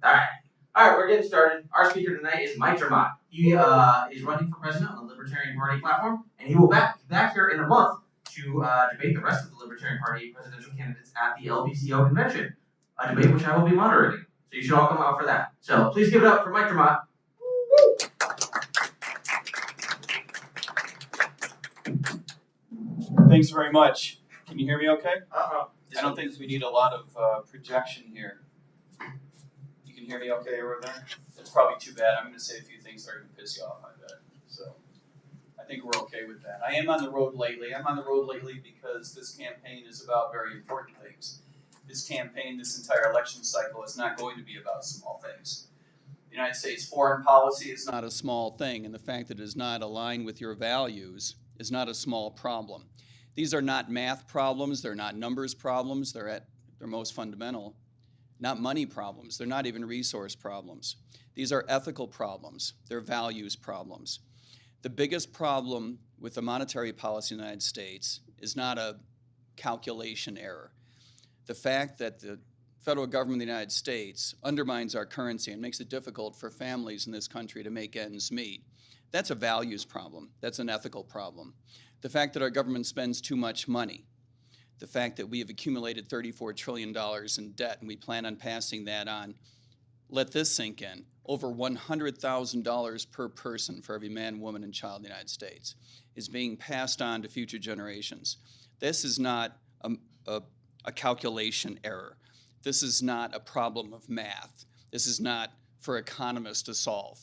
All right, we're getting started. Our speaker tonight is Maat. He is running for president on the Libertarian Party platform, and he will be back here in a month to debate the rest of the Libertarian Party presidential candidates at the LBCO convention, a debate which I will be moderating. So you should all come out for that. So please give it up for Maat. Thanks very much. Can you hear me okay? Uh-oh. I don't think we need a lot of projection here. You can hear me okay over there? That's probably too bad. I'm going to say a few things that are going to piss you off, I bet. So I think we're okay with that. I am on the road lately. I'm on the road lately because this campaign is about very important things. This campaign, this entire election cycle is not going to be about small things. The United States foreign policy is not a small thing, and the fact that it is not aligned with your values is not a small problem. These are not math problems, they're not numbers problems, they're at their most fundamental, not money problems, they're not even resource problems. These are ethical problems, they're values problems. The biggest problem with the monetary policy in the United States is not a calculation error. The fact that the federal government of the United States undermines our currency and makes it difficult for families in this country to make ends meet, that's a values problem, that's an ethical problem. The fact that our government spends too much money, the fact that we have accumulated $34 trillion in debt and we plan on passing that on, let this sink in, over $100,000 per person for every man, woman, and child in the United States is being passed on to future generations. This is not a calculation error. This is not a problem of math. This is not for economists to solve.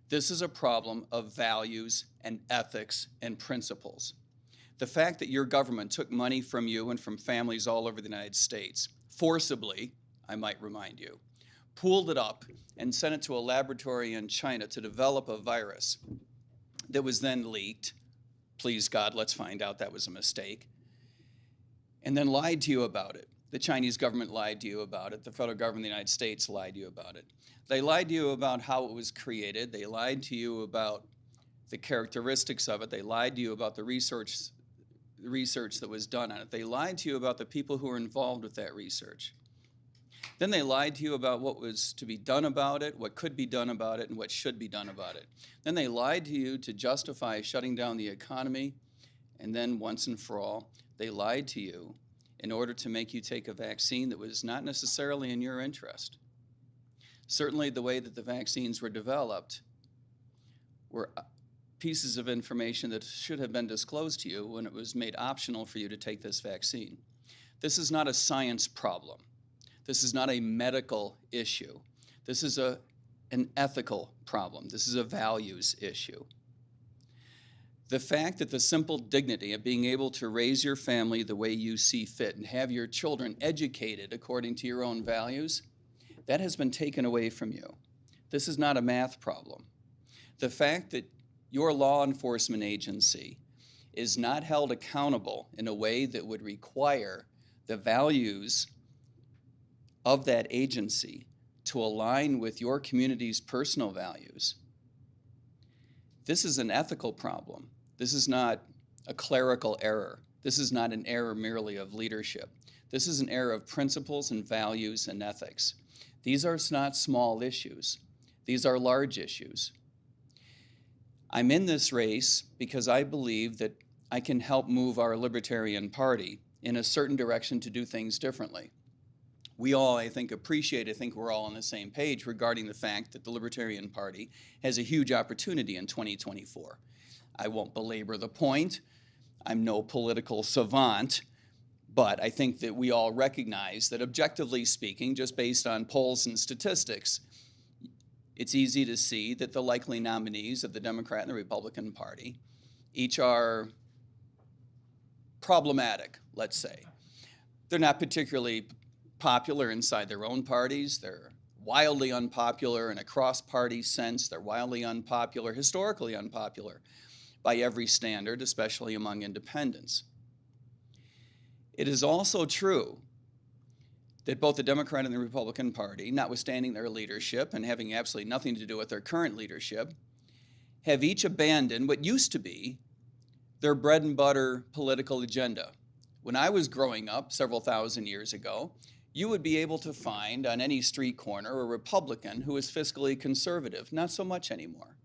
This is a problem of values and ethics and principles. The fact that your government took money from you and from families all over the United States, forcibly, I might remind you, pooled it up and sent it to a laboratory in China to develop a virus that was then leaked. Please God, let's find out that was a mistake. And then lied to you about it. The Chinese government lied to you about it. The federal government of the United States lied to you about it. They lied to you about how it was created. They lied to you about the characteristics of it. They lied to you about the research that was done on it. They lied to you about the people who were involved with that research. Then they lied to you about what was to be done about it, what could be done about it, and what should be done about it. Then they lied to you to justify shutting down the economy. And then once and for all, they lied to you in order to make you take a vaccine that was not necessarily in your interest. Certainly the way that the vaccines were developed were pieces of information that should have been disclosed to you when it was made optional for you to take this vaccine. This is not a science problem. This is not a medical issue. This is an ethical problem. This is a values issue. The fact that the simple dignity of being able to raise your family the way you see fit and have your children educated according to your own values, that has been taken away from you. This is not a math problem. The fact that your law enforcement agency is not held accountable in a way that would require the values of that agency to align with your community's personal values, this is an ethical problem. This is not a clerical error. This is not an error merely of leadership. This is an error of principles and values and ethics. These are not small issues. These are large issues. I'm in this race because I believe that I can help move our Libertarian Party in a certain direction to do things differently. We all, I think, appreciate, I think we're all on the same page regarding the fact that the Libertarian Party has a huge opportunity in 2024. I won't belabor the point. I'm no political savant, but I think that we all recognize that objectively speaking, just based on polls and statistics, it's easy to see that the likely nominees of the Democrat and the Republican Party each are problematic, let's say. They're not particularly popular inside their own parties. They're wildly unpopular in a cross-party sense. They're wildly unpopular, historically unpopular by every standard, especially among independents. It is also true that both the Democrat and the Republican Party, notwithstanding their leadership and having absolutely nothing to do with their current leadership, have each abandoned what used to be their bread and butter political agenda. When I was growing up several thousand years ago, you would be able to find on any street corner a Republican who is fiscally conservative. Not so much anymore.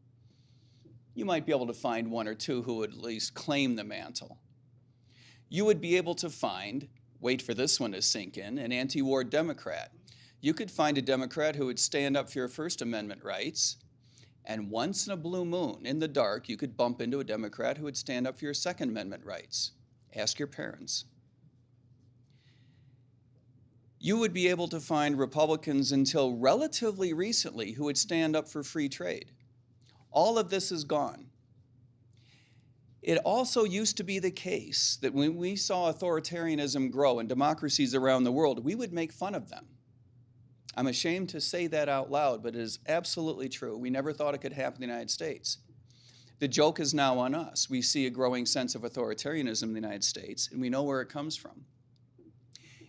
You might be able to find one or two who would at least claim the mantle. You would be able to find, wait for this one to sink in, an anti-war Democrat. You could find a Democrat who would stand up for your First Amendment rights, and once in a blue moon, in the dark, you could bump into a Democrat who would stand up for your Second Amendment rights. Ask your parents. You would be able to find Republicans until relatively recently who would stand up for free trade. All of this is gone. It also used to be the case that when we saw authoritarianism grow in democracies around the world, we would make fun of them. I'm ashamed to say that out loud, but it is absolutely true. We never thought it could happen in the United States. The joke is now on us. We see a growing sense of authoritarianism in the United States, and we know where it comes from.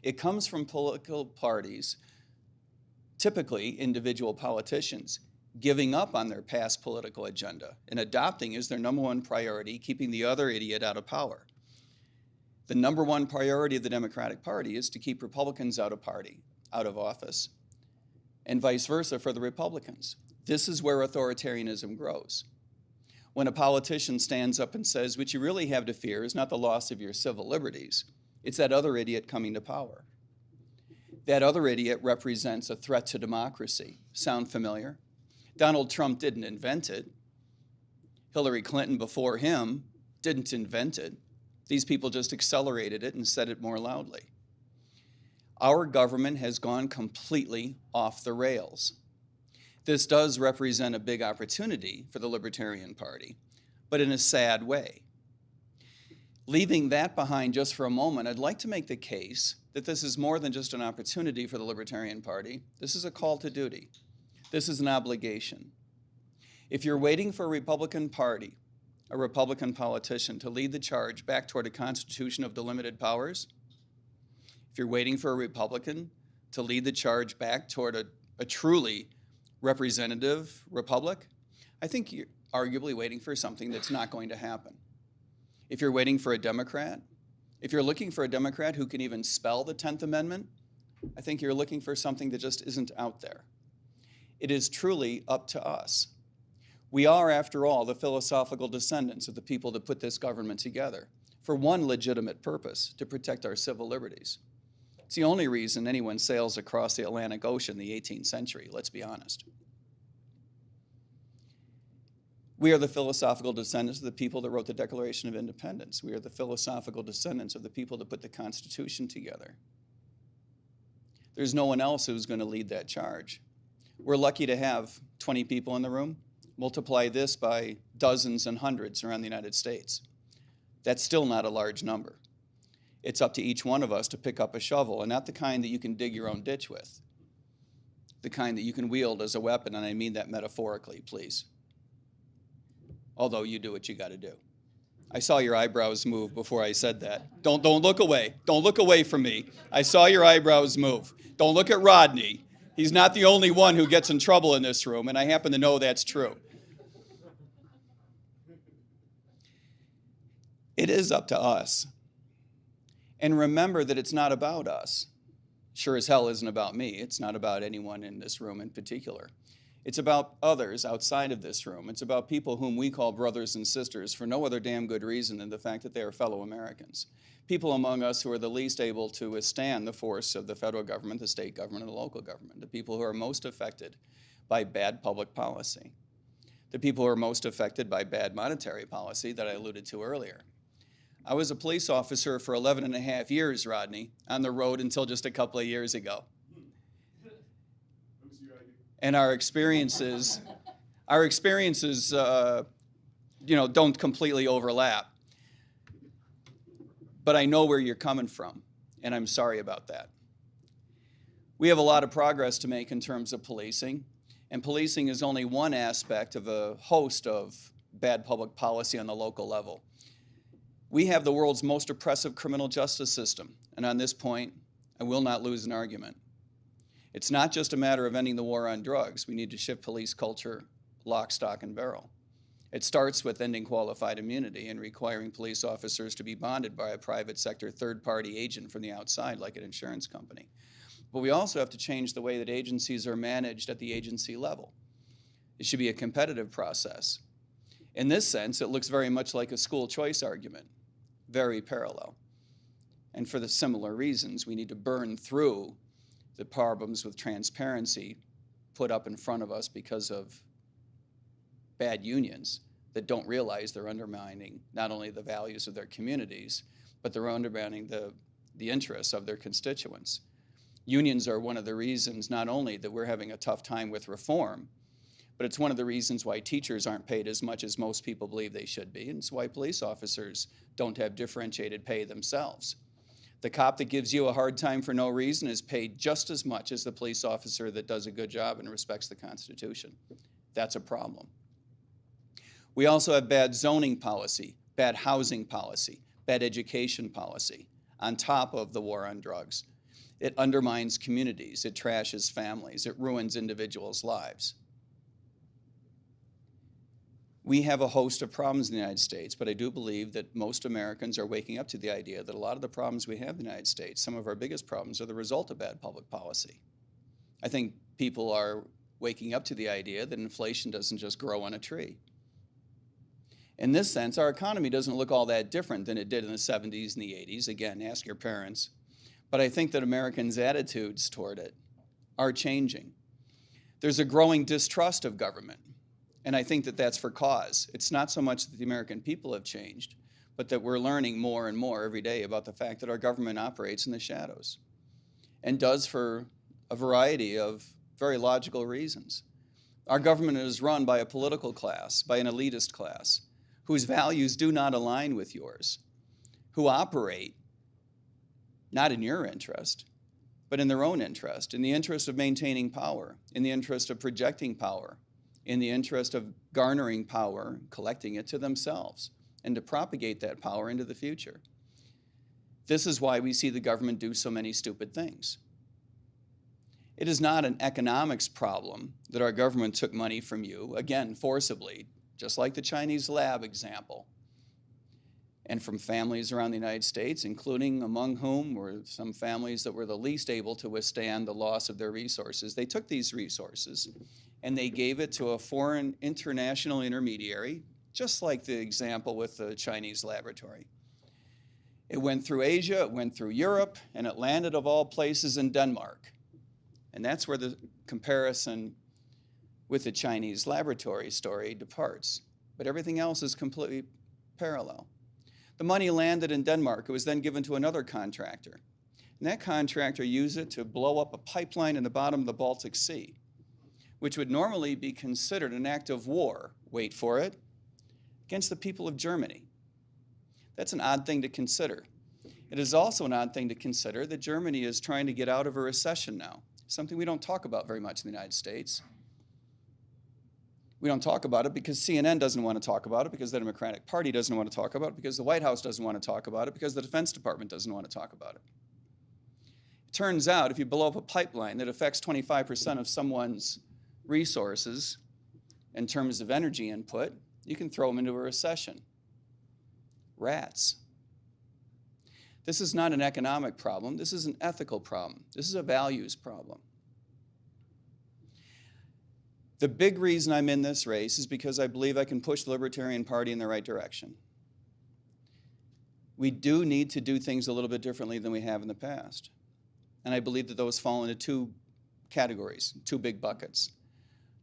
It comes from political parties, typically individual politicians, giving up on their past political agenda and adopting as their number one priority keeping the other idiot out of power. The number one priority of the Democratic Party is to keep Republicans out of office, and vice versa for the Republicans. This is where authoritarianism grows. When a politician stands up and says, what you really have to fear is not the loss of your civil liberties, it's that other idiot coming to power. That other idiot represents a threat to democracy. Sound familiar? Donald Trump didn't invent it. Hillary Clinton before him didn't invent it. These people just accelerated it and said it more loudly. Our government has gone completely off the rails. This does represent a big opportunity for the Libertarian Party, but in a sad way. Leaving that behind just for a moment, I'd like to make the case that this is more than just an opportunity for the Libertarian Party. This is a call to duty. This is an obligation. If you're waiting for a Republican Party, a Republican politician to lead the charge back toward a constitution of delimited powers, if you're waiting for a Republican to lead the charge back toward a truly representative republic, I think you're arguably waiting for something that's not going to happen. If you're waiting for a Democrat, if you're looking for a Democrat who can even spell the 10th Amendment, I think you're looking for something that just isn't out there. It is truly up to us. We are, after all, the philosophical descendants of the people that put this government together for one legitimate purpose, to protect our civil liberties. It's the only reason anyone sails across the Atlantic Ocean in the 18th century, let's be honest. We are the philosophical descendants of the people that wrote the Declaration of Independence. We are the philosophical descendants of the people that put the Constitution together. There's no one else who's going to lead that charge. We're lucky to have 20 people in the room. Multiply this by dozens and hundreds around the United States. That's still not a large number. It's up to each one of us to pick up a shovel, and not the kind that you can dig your own ditch with. The kind that you can wield as a weapon, and I mean that metaphorically, please. Although you do what you got to do. I saw your eyebrows move before I said that. Don't look away. Don't look away from me. I saw your eyebrows move. Don't look at Rodney. He's not the only one who gets in trouble in this room, and I happen to know that's true. It is up to us. And remember that it's not about us. Sure as hell isn't about me. It's not about anyone in this room in particular. It's about others outside of this room. It's about people whom we call brothers and sisters for no other damn good reason than the fact that they are fellow Americans. People among us who are the least able to withstand the force of the federal government, the state government, and the local government. The people who are most affected by bad public policy. The people who are most affected by bad monetary policy that I alluded to earlier. I was a police officer for 11 and a half years, Rodney, on the road until just a couple of years ago. And our experiences don't completely overlap. But I know where you're coming from, and I'm sorry about that. We have a lot of progress to make in terms of policing, and policing is only one aspect of a host of bad public policy on the local level. We have the world's most oppressive criminal justice system, and on this point, I will not lose an argument. It's not just a matter of ending the war on drugs. We need to shift police culture lock, stock, and barrel. It starts with ending qualified immunity and requiring police officers to be bonded by a private sector third-party agent from the outside, like an insurance company. But we also have to change the way that agencies are managed at the agency level. It should be a competitive process. In this sense, it looks very much like a school choice argument, very parallel. And for the similar reasons, we need to burn through the problems with transparency put up in front of us because of bad unions that don't realize they're undermining not only the values of their communities, but they're undermining the interests of their constituents. Unions are one of the reasons not only that we're having a tough time with reform, but it's one of the reasons why teachers aren't paid as much as most people believe they should be, and it's why police officers don't have differentiated pay themselves. The cop that gives you a hard time for no reason is paid just as much as the police officer that does a good job and respects the Constitution. That's a problem. We also have bad zoning policy, bad housing policy, bad education policy, on top of the war on drugs. It undermines communities, it trashes families, it ruins individuals' lives. We have a host of problems in the United States, but I do believe that most Americans are waking up to the idea that a lot of the problems we have in the United States, some of our biggest problems, are the result of bad public policy. I think people are waking up to the idea that inflation doesn't just grow on a tree. In this sense, our economy doesn't look all that different than it did in the 70s and the 80s. Again, ask your parents. But I think that Americans' attitudes toward it are changing. There's a growing distrust of government. And I think that that's for cause. It's not so much that the American people have changed, but that we're learning more and more every day about the fact that our government operates in the shadows and does for a variety of very logical reasons. Our government is run by a political class, by an elitist class, whose values do not align with yours, who operate not in your interest, but in their own interest, in the interest of maintaining power, in the interest of projecting power, in the interest of garnering power, collecting it to themselves, and to propagate that power into the future. This is why we see the government do so many stupid things. It is not an economics problem that our government took money from you, again, forcibly, just like the Chinese lab example, and from families around the United States, including among whom were some families that were the least able to withstand the loss of their resources. They took these resources and they gave it to a foreign international intermediary, just like the example with the Chinese laboratory. It went through Asia, it went through Europe, and it landed, of all places, in Denmark. And that's where the comparison with the Chinese laboratory story departs. But everything else is completely parallel. The money landed in Denmark. It was then given to another contractor. And that contractor used it to blow up a pipeline in the bottom of the Baltic Sea, which would normally be considered an act of war, wait for it, against the people of Germany. That's an odd thing to consider. It is also an odd thing to consider that Germany is trying to get out of a recession now, something we don't talk about very much in the United States. We don't talk about it because CNN doesn't want to talk about it, because the Democratic Party doesn't want to talk about it, because the White House doesn't want to talk about it, because the Defense Department doesn't want to talk about it. It turns out if you blow up a pipeline that affects 25% of someone's resources in terms of energy input, you can throw them into a recession. Rats. This is not an economic problem. This is an ethical problem. This is a values problem. The big reason I'm in this race is because I believe I can push the Libertarian Party in the right direction. We do need to do things a little bit differently than we have in the past. And I believe that those fall into two categories, two big buckets.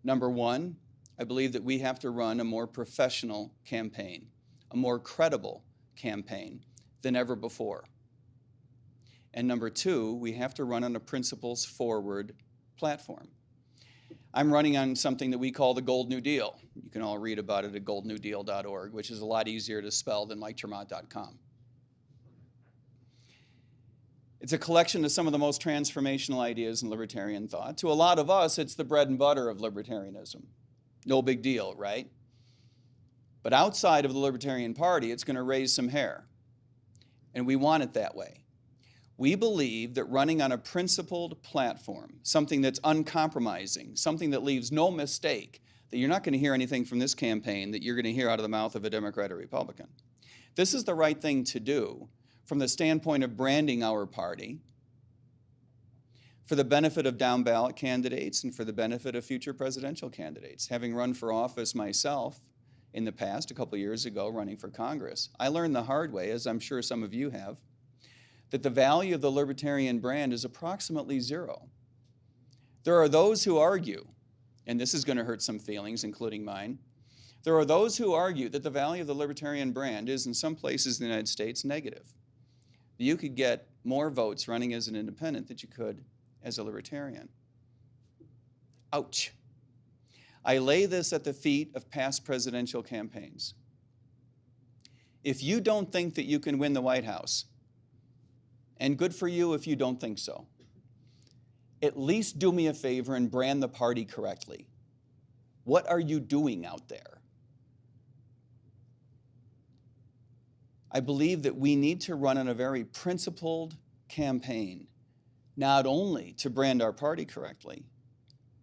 Number one, I believe that we have to run a more professional campaign, a more credible campaign than ever before. And number two, we have to run on a principles-forward platform. I'm running on something that we call the Gold New Deal. You can all read about it at goldnewdeal.org, which is a lot easier to spell than MikeTermott.com. It's a collection of some of the most transformational ideas in libertarian thought. To a lot of us, it's the bread and butter of libertarianism. No big deal, right? But outside of the Libertarian Party, it's going to raise some hair. And we want it that way. We believe that running on a principled platform, something that's uncompromising, something that leaves no mistake, that you're not going to hear anything from this campaign that you're going to hear out of the mouth of a Democrat or Republican. This is the right thing to do from the standpoint of branding our party, for the benefit of down ballot candidates and for the benefit of future presidential candidates. Having run for office myself in the past, a couple of years ago, running for Congress, I learned the hard way, as I'm sure some of you have, that the value of the Libertarian brand is approximately zero. There are those who argue, and this is going to hurt some feelings, including mine, there are those who argue that the value of the Libertarian brand is, in some places in the United States, negative. You could get more votes running as an independent than you could as a Libertarian. Ouch. I lay this at the feet of past presidential campaigns. If you don't think that you can win the White House, and good for you if you don't think so, at least do me a favor and brand the party correctly. What are you doing out there? I believe that we need to run on a very principled campaign, not only to brand our party correctly,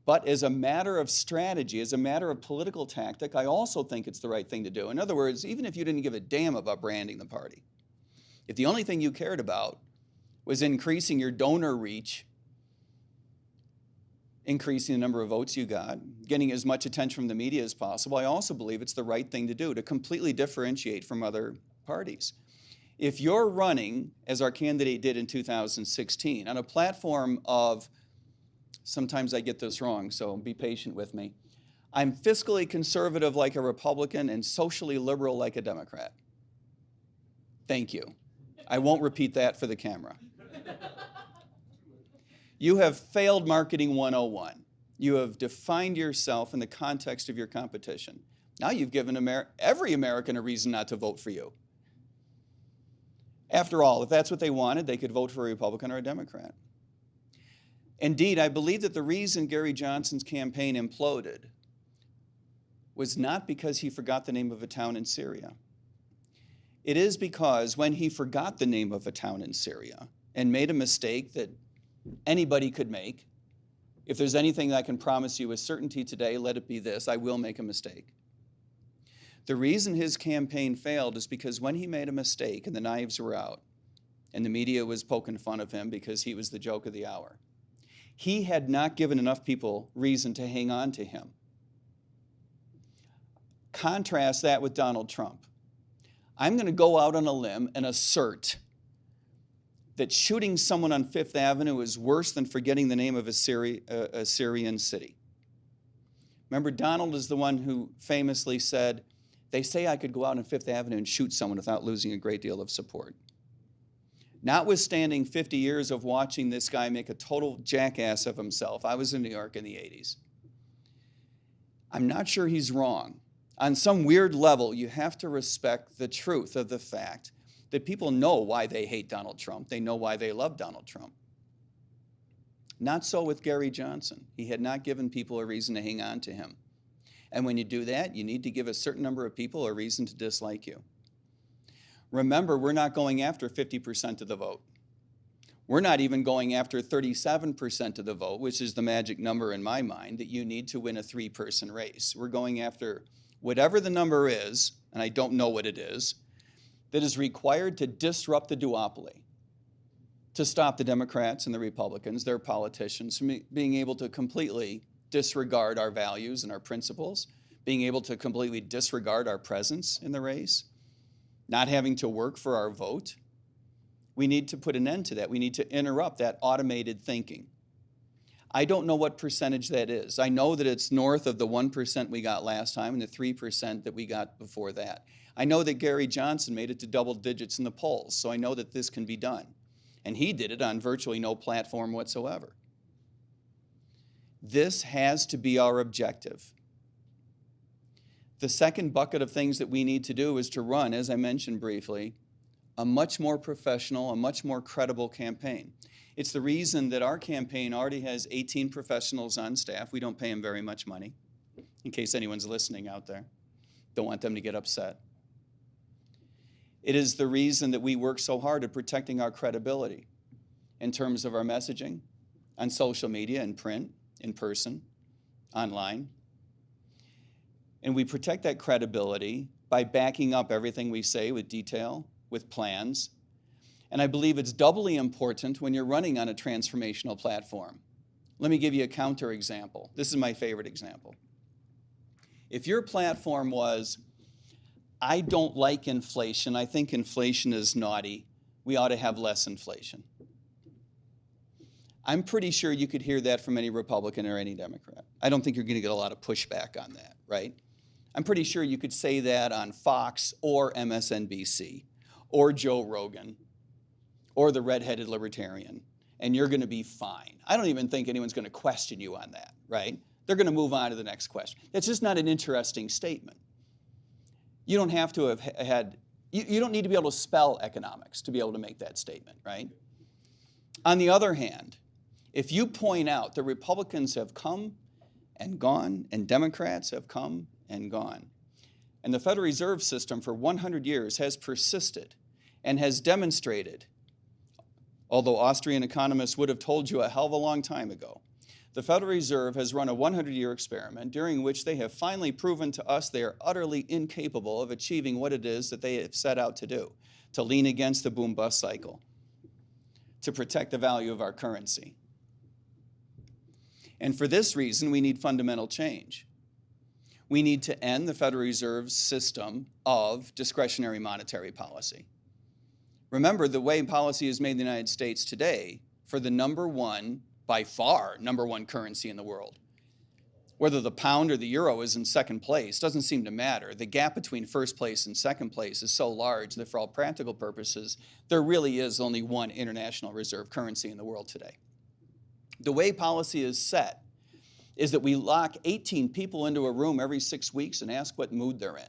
but as a matter of strategy, as a matter of political tactic, I also think it's the right thing to do. In other words, even if you didn't give a damn about branding the party, if the only thing you cared about was increasing your donor reach, increasing the number of votes you got, getting as much attention from the media as possible, I also believe it's the right thing to do to completely differentiate from other parties. If you're running, as our candidate did in 2016, on a platform of, sometimes I get this wrong, so be patient with me, I'm fiscally conservative like a Republican and socially liberal like a Democrat. Thank you. I won't repeat that for the camera. You have failed Marketing 101. You have defined yourself in the context of your competition. Now you've given every American a reason not to vote for you. After all, if that's what they wanted, they could vote for a Republican or a Democrat. Indeed, I believe that the reason Gary Johnson's campaign imploded was not because he forgot the name of a town in Syria. It is because when he forgot the name of a town in Syria and made a mistake that anybody could make, if there's anything that I can promise you with certainty today, let it be this: I will make a mistake. The reason his campaign failed is because when he made a mistake and the knives were out and the media was poking fun of him because he was the joke of the hour, he had not given enough people reason to hang on to him. Contrast that with Donald Trump. I'm going to go out on a limb and assert that shooting someone on Fifth Avenue is worse than forgetting the name of a Syrian city. Remember, Donald is the one who famously said, "They say I could go out on Fifth Avenue and shoot someone without losing a great deal of support." Notwithstanding 50 years of watching this guy make a total jackass of himself, I was in New York in the 80s. I'm not sure he's wrong. On some weird level, you have to respect the truth of the fact that people know why they hate Donald Trump. They know why they love Donald Trump. Not so with Gary Johnson. He had not given people a reason to hang on to him. And when you do that, you need to give a certain number of people a reason to dislike you. Remember, we're not going after 50% of the vote. We're not even going after 37% of the vote, which is the magic number in my mind that you need to win a three-person race. We're going after whatever the number is, and I don't know what it is, that is required to disrupt the duopoly, to stop the Democrats and the Republicans, their politicians, from being able to completely disregard our values and our principles, being able to completely disregard our presence in the race, not having to work for our vote. We need to put an end to that. We need to interrupt that automated thinking. I don't know what percentage that is. I know that it's north of the 1% we got last time and the 3% that we got before that. I know that Gary Johnson made it to double digits in the polls, so I know that this can be done. And he did it on virtually no platform whatsoever. This has to be our objective. The second bucket of things that we need to do is to run, as I mentioned briefly, a much more professional, a much more credible campaign. It's the reason that our campaign already has 18 professionals on staff. We don't pay them very much money, in case anyone's listening out there. Don't want them to get upset. It is the reason that we work so hard at protecting our credibility in terms of our messaging on social media, in print, in person, online. And we protect that credibility by backing up everything we say with detail, with plans. And I believe it's doubly important when you're running on a transformational platform. Let me give you a counter example. This is my favorite example. If your platform was, I don't like inflation, I think inflation is naughty, we ought to have less inflation. I'm pretty sure you could hear that from any Republican or any Democrat. I don't think you're going to get a lot of pushback on that, right? I'm pretty sure you could say that on Fox or MSNBC or Joe Rogan or the redheaded libertarian, and you're going to be fine. I don't even think anyone's going to question you on that, right? They're going to move on to the next question. That's just not an interesting statement. You don't have to have had, you don't need to be able to spell economics to be able to make that statement, right? On the other hand, if you point out that Republicans have come and gone and Democrats have come and gone, and the Federal Reserve System for 100 years has persisted and has demonstrated, although Austrian economists would have told you a hell of a long time ago, the Federal Reserve has run a 100-year experiment during which they have finally proven to us they are utterly incapable of achieving what it is that they have set out to do, to lean against the boom-bust cycle, to protect the value of our currency. And for this reason, we need fundamental change. We need to end the Federal Reserve's system of discretionary monetary policy. Remember, the way policy is made in the United States today, for the number one, by far, number one currency in the world, whether the pound or the euro is in second place doesn't seem to matter. The gap between first place and second place is so large that for all practical purposes, there really is only one international reserve currency in the world today. The way policy is set is that we lock 18 people into a room every 6 weeks and ask what mood they're in.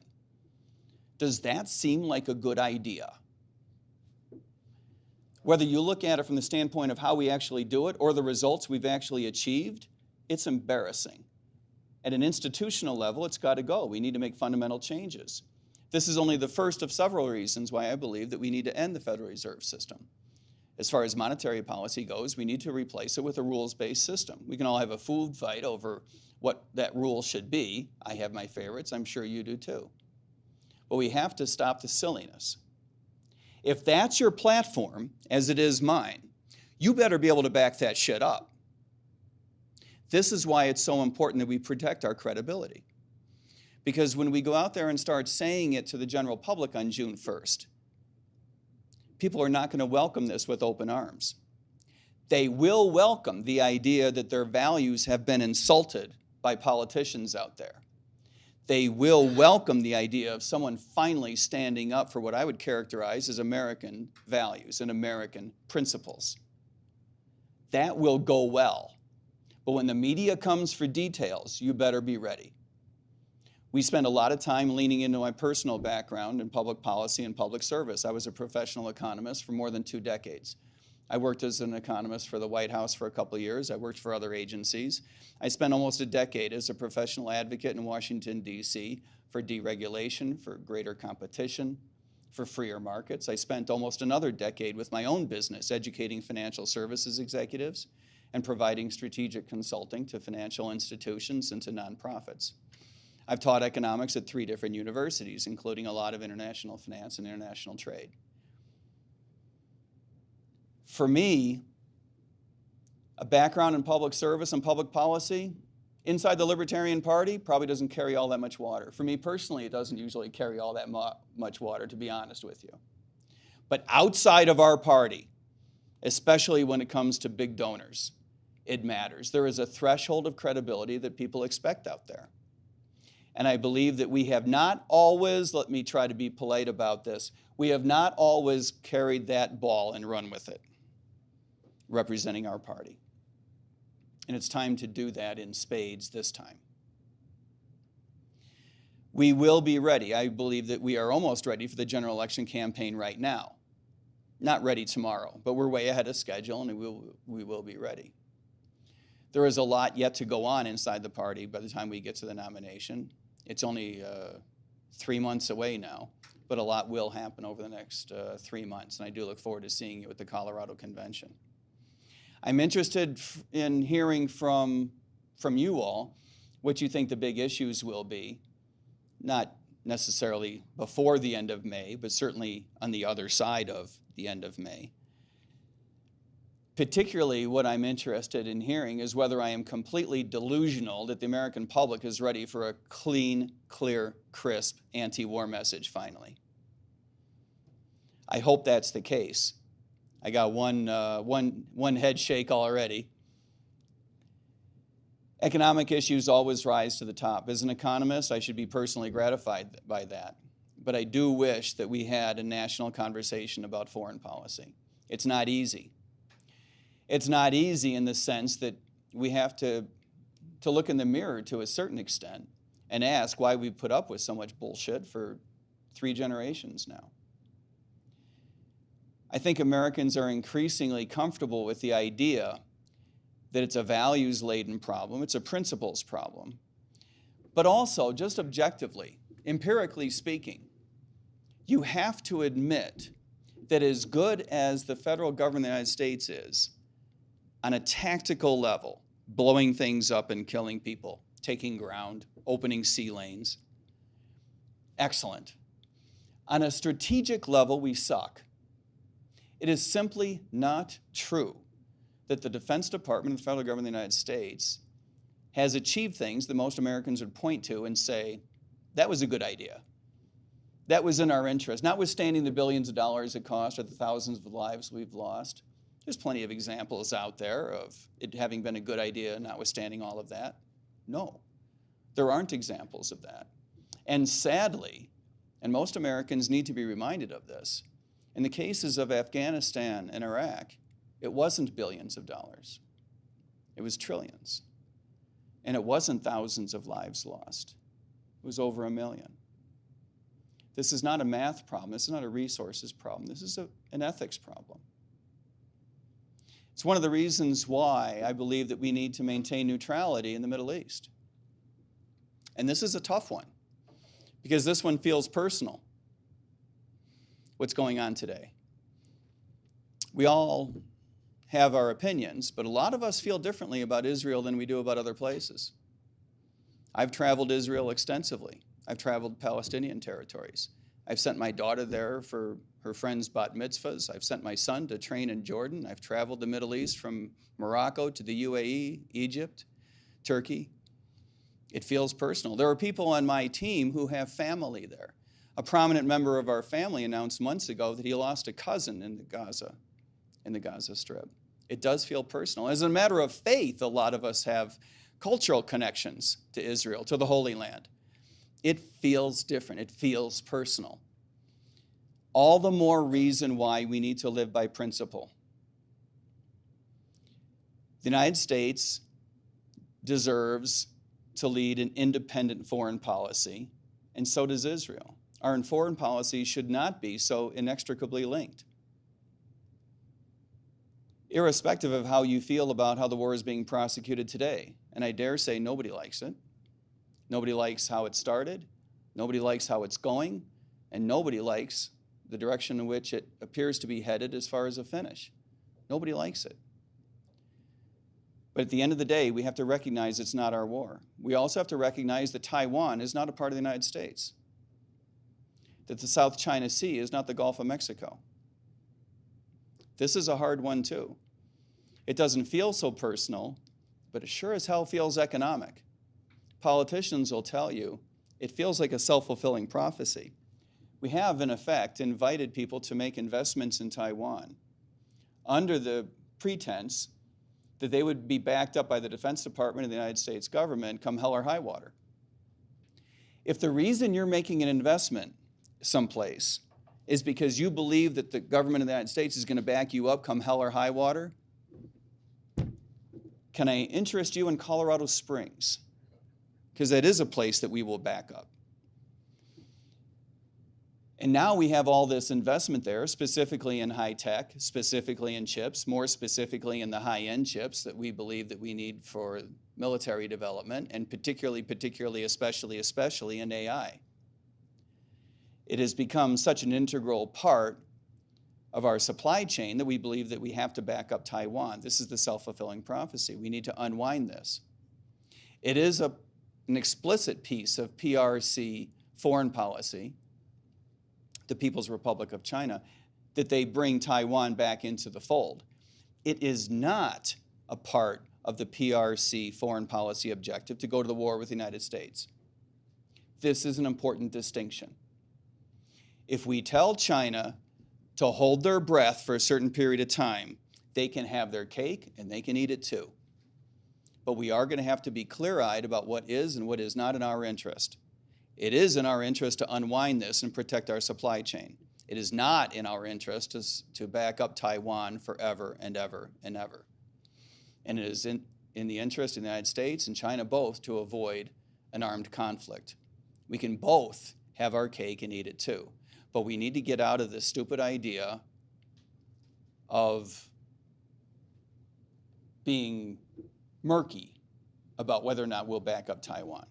Does that seem like a good idea? Whether you look at it from the standpoint of how we actually do it or the results we've actually achieved, it's embarrassing. At an institutional level, it's got to go. We need to make fundamental changes. This is only the first of several reasons why I believe that we need to end the Federal Reserve System. As far as monetary policy goes, we need to replace it with a rules-based system. We can all have a food fight over what that rule should be. I have my favorites. I'm sure you do too. But we have to stop the silliness. If that's your platform, as it is mine, you better be able to back that shit up. This is why it's so important that we protect our credibility. Because when we go out there and start saying it to the general public on June 1st, people are not going to welcome this with open arms. They will welcome the idea that their values have been insulted by politicians out there. They will welcome the idea of someone finally standing up for what I would characterize as American values and American principles. That will go well. But when the media comes for details, you better be ready. We spend a lot of time leaning into my personal background in public policy and public service. I was a professional economist for more than 2 decades. I worked as an economist for the White House for a couple of years. I worked for other agencies. I spent almost a decade as a professional advocate in Washington, D.C. for deregulation, for greater competition, for freer markets. I spent almost another decade with my own business educating financial services executives and providing strategic consulting to financial institutions and to nonprofits. I've taught economics at 3 different universities, including a lot of international finance and international trade. For me, a background in public service and public policy inside the Libertarian Party probably doesn't carry all that much water. For me personally, it doesn't usually carry all that much water, to be honest with you. But outside of our party, especially when it comes to big donors, it matters. There is a threshold of credibility that people expect out there. And I believe that we have not always, let me try to be polite about this, we have not always carried that ball and run with it, representing our party. And it's time to do that in spades this time. We will be ready. I believe that we are almost ready for the general election campaign right now. Not ready tomorrow, but we're way ahead of schedule and we will be ready. There is a lot yet to go on inside the party by the time we get to the nomination. It's only 3 months away now, but a lot will happen over the next 3 months, and I do look forward to seeing you at the Colorado Convention. I'm interested in hearing from you all what you think the big issues will be, not necessarily before the end of May, but certainly on the other side of the end of May. Particularly what I'm interested in hearing is whether I am completely delusional that the American public is ready for a clean, clear, crisp anti-war message finally. I hope that's the case. I got one head shake already. Economic issues always rise to the top. As an economist, I should be personally gratified by that. But I do wish that we had a national conversation about foreign policy. It's not easy. It's not easy in the sense that we have to look in the mirror to a certain extent and ask why we put up with so much bullshit for 3 generations now. I think Americans are increasingly comfortable with the idea that it's a values-laden problem, it's a principles problem. But also, just objectively, empirically speaking, you have to admit that as good as the federal government of the United States is, on a tactical level, blowing things up and killing people, taking ground, opening sea lanes, excellent. On a strategic level, we suck. It is simply not true that the Defense Department of the federal government of the United States has achieved things that most Americans would point to and say, that was a good idea. That was in our interest, notwithstanding the billions of dollars it cost or the thousands of lives we've lost. There's plenty of examples out there of it having been a good idea, notwithstanding all of that. No, there aren't examples of that. And sadly, and most Americans need to be reminded of this, in the cases of Afghanistan and Iraq, it wasn't billions of dollars. It was trillions. And it wasn't thousands of lives lost. It was over 1 million. This is not a math problem. This is not a resources problem. This is an ethics problem. It's one of the reasons why I believe that we need to maintain neutrality in the Middle East. And this is a tough one, because this one feels personal. What's going on today? We all have our opinions, but a lot of us feel differently about Israel than we do about other places. I've traveled Israel extensively. I've traveled Palestinian territories. I've sent my daughter there for her friend's bat mitzvahs. I've sent my son to train in Jordan. I've traveled the Middle East from Morocco to the UAE, Egypt, Turkey. It feels personal. There are people on my team who have family there. A prominent member of our family announced months ago that he lost a cousin in the Gaza Strip. It does feel personal. As a matter of faith, a lot of us have cultural connections to Israel, to the Holy Land. It feels different. It feels personal. All the more reason why we need to live by principle. The United States deserves to lead an independent foreign policy, and so does Israel. Our foreign policy should not be so inextricably linked. Irrespective of how you feel about how the war is being prosecuted today, and I dare say nobody likes it. Nobody likes how it started, nobody likes how it's going, and nobody likes the direction in which it appears to be headed as far as a finish. Nobody likes it. But at the end of the day, we have to recognize it's not our war. We also have to recognize that Taiwan is not a part of the United States, that the South China Sea is not the Gulf of Mexico. This is a hard one too. It doesn't feel so personal, but it sure as hell feels economic. Politicians will tell you it feels like a self-fulfilling prophecy. We have, in effect, invited people to make investments in Taiwan under the pretense that they would be backed up by the Defense Department of the United States government come hell or high water. If the reason you're making an investment someplace is because you believe that the government of the United States is going to back you up come hell or high water, can I interest you in Colorado Springs? Because that is a place that we will back up. And now we have all this investment there, specifically in high tech, specifically in chips, more specifically in the high-end chips that we believe that we need for military development, and particularly, especially in AI. It has become such an integral part of our supply chain that we believe that we have to back up Taiwan. This is the self-fulfilling prophecy. We need to unwind this. It is an explicit piece of PRC foreign policy, the People's Republic of China, that they bring Taiwan back into the fold. It is not a part of the PRC foreign policy objective to go to the war with the United States. This is an important distinction. If we tell China to hold their breath for a certain period of time, they can have their cake and they can eat it too. But we are going to have to be clear-eyed about what is and what is not in our interest. It is in our interest to unwind this and protect our supply chain. It is not in our interest to back up Taiwan forever and ever and ever. And it is in the interest of the United States and China both to avoid an armed conflict. We can both have our cake and eat it too. But we need to get out of this stupid idea of being murky about whether or not we'll back up Taiwan.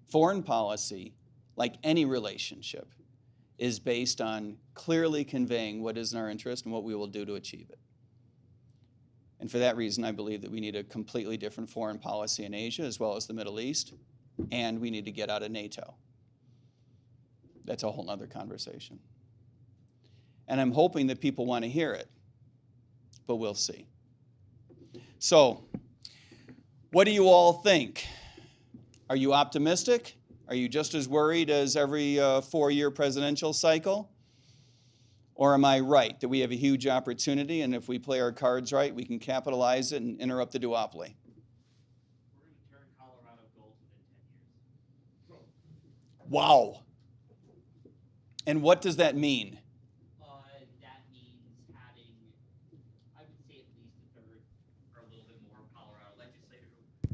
Foreign policy, like any relationship, is based on clearly conveying what is in our interest and what we will do to achieve it. And for that reason, I believe that we need a completely different foreign policy in Asia as well as the Middle East, and we need to get out of NATO. That's a whole other conversation. And I'm hoping that people want to hear it, but we'll see. So, what do you all think? Are you optimistic? Are you just as worried as every 4-year presidential cycle? Or am I right that we have a huge opportunity, and if we play our cards right, we can capitalize it and interrupt the duopoly? We're going to turn Colorado gold within 10 years. Wow. And what does that mean? That means having, I would say, at least a third or a little bit more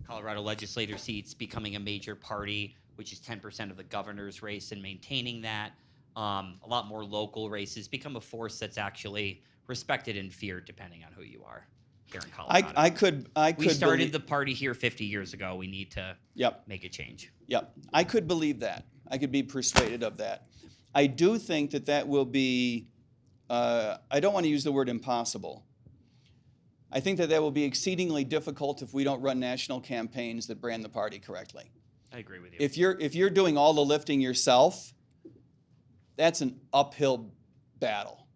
Colorado legislator seats, becoming a major party, which is 10% of the governor's race, and maintaining that. A lot more local races, become a force that's actually respected and feared, depending on who you are here in Colorado. I could. We started the party here 50 years ago. We need to make a change. Yep. I could believe that. I could be persuaded of that. I do think that that will be, I don't want to use the word impossible. I think that that will be exceedingly difficult if we don't run national campaigns that brand the party correctly. I agree with you. If you're doing all the lifting yourself, that's an uphill battle.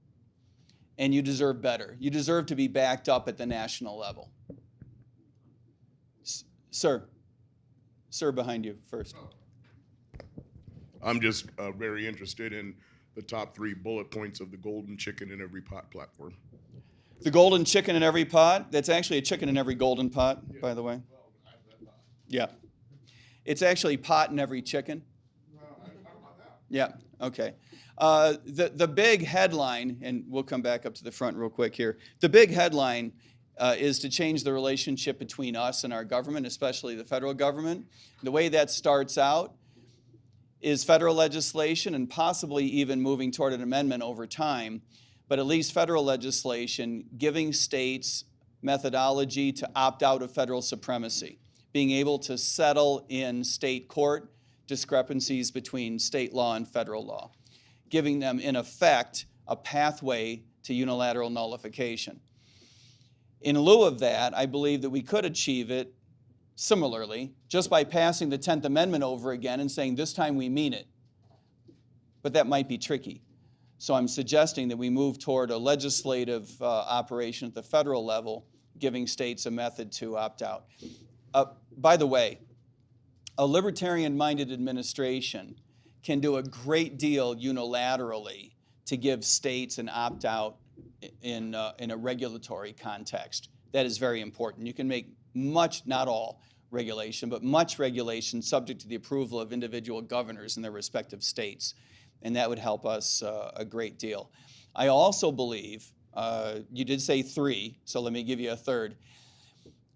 And you deserve better. You deserve to be backed up at the national level. Sir. Sir, behind you first. I'm just very interested in the top 3 bullet points of the golden chicken in every pot platform. The golden chicken in every pot? That's actually a chicken in every golden pot, by the way. Yeah. It's actually pot in every chicken. Yeah, okay. The big headline, and we'll come back up to the front real quick here. The big headline is to change the relationship between us and our government, especially the federal government. The way that starts out is federal legislation and possibly even moving toward an amendment over time, but at least federal legislation giving states methodology to opt out of federal supremacy, being able to settle in state court discrepancies between state law and federal law, giving them, in effect, a pathway to unilateral nullification. In lieu of that, I believe that we could achieve it similarly just by passing the 10th Amendment over again and saying, this time we mean it. But that might be tricky. So I'm suggesting that we move toward a legislative operation at the federal level, giving states a method to opt out. By the way, a libertarian-minded administration can do a great deal unilaterally to give states an opt-out in a regulatory context. That is very important. You can make much, not all regulation, but much regulation subject to the approval of individual governors in their respective states, and that would help us a great deal. I also believe, you did say 3, so let me give you a third.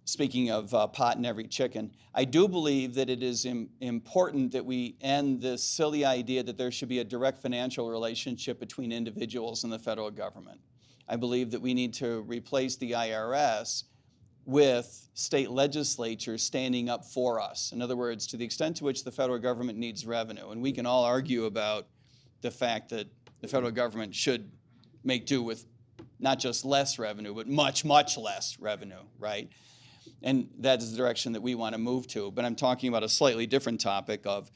Speaking of pot in every chicken, I do believe that it is important that we end this silly idea that there should be a direct financial relationship between individuals and the federal government. I believe that we need to replace the IRS with state legislatures standing up for us. In other words, to the extent to which the federal government needs revenue, and we can all argue about the fact that the federal government should make do with not just less revenue, but much, much less revenue, right? And that is the direction that we want to move to. But I'm talking about a slightly different topic of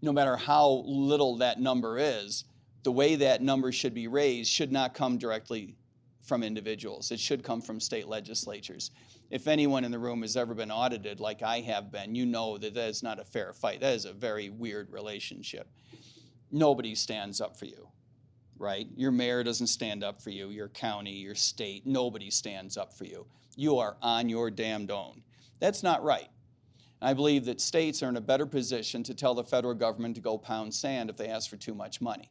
no matter how little that number is, the way that number should be raised should not come directly from individuals. It should come from state legislatures. If anyone in the room has ever been audited like I have been, you know that that is not a fair fight. That is a very weird relationship. Nobody stands up for you, right? Your mayor doesn't stand up for you, your county, your state, nobody stands up for you. You are on your damned own. That's not right. I believe that states are in a better position to tell the federal government to go pound sand if they ask for too much money.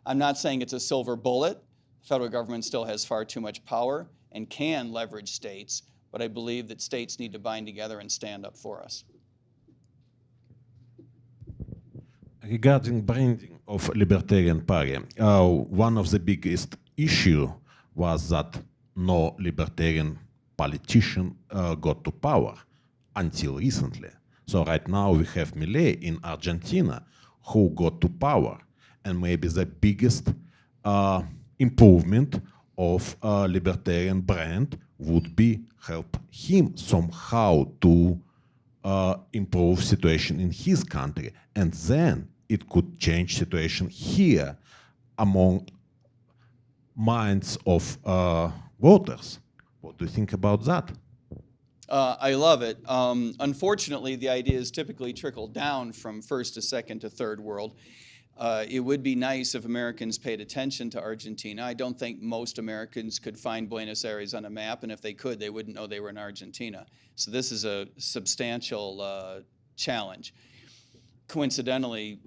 I'm not saying it's a silver bullet. The federal government still has far too much power and can leverage states, but I believe that states need to bind together and stand up for us. Regarding branding of Libertarian Party, one of the biggest issue was that no libertarian politician got to power until recently. So right now we have Milei in Argentina who got to power, and maybe the biggest improvement of libertarian brand would be help him somehow to improve situation in his country, and then it could change situation here among minds of voters. What do you think about that? I love it. Unfortunately, the ideas typically trickle down from first to second to third world. It would be nice if Americans paid attention to Argentina. I don't think most Americans could find Buenos Aires on a map, and if they could, they wouldn't know they were in Argentina. So this is a substantial challenge. Coincidentally,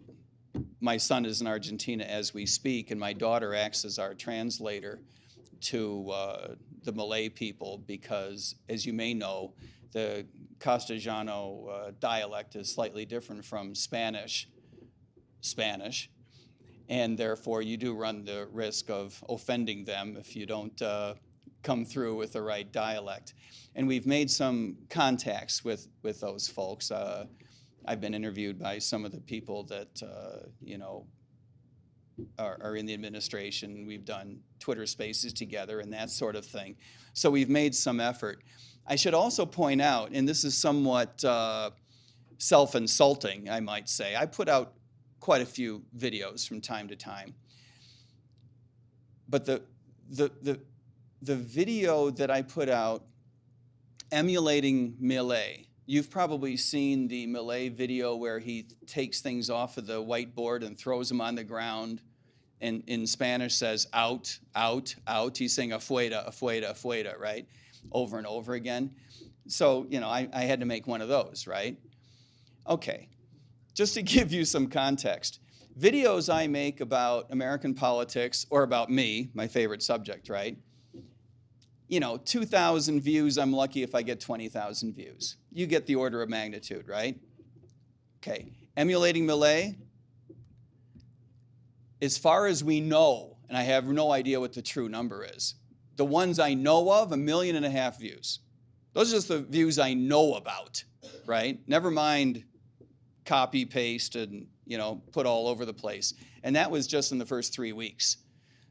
my son is in Argentina as we speak, and my daughter acts as our translator to the Malay people because, as you may know, the Castellano dialect is slightly different from Spanish, and therefore you do run the risk of offending them if you don't come through with the right dialect. And we've made some contacts with those folks. I've been interviewed by some of the people that you know, are in the administration. We've done Twitter spaces together and that sort of thing. So we've made some effort. I should also point out, and this is somewhat self-insulting, I might say, I put out quite a few videos from time to time. But the video that I put out emulating Milei, you've probably seen the Milei video where he takes things off of the whiteboard and throws them on the ground, and in Spanish says out, out, out. He's saying afuera, afuera, afuera, right? Over and over again. So, you know, I had to make one of those, right? Okay, just to give you some context, videos I make about American politics or about me, my favorite subject, right? You know, 2,000 views, I'm lucky if I get 20,000 views. You get the order of magnitude, right? Okay, emulating Milei, as far as we know, and I have no idea what the true number is, the ones I know of, 1.5 million views. Those are just the views I know about, right? Never mind copy, paste, and, you know, put all over the place. And that was just in the first 3 weeks.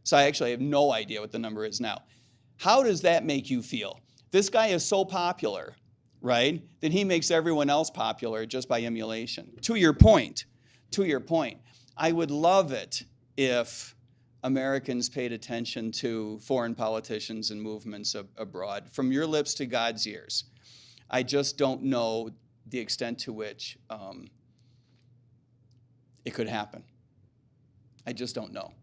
So I actually have no idea what the number is now. How does that make you feel? This guy is so popular, right, that he makes everyone else popular just by emulation. To your point, I would love it if Americans paid attention to foreign politicians and movements abroad, from your lips to God's ears. I just don't know the extent to which it could happen. I just don't know.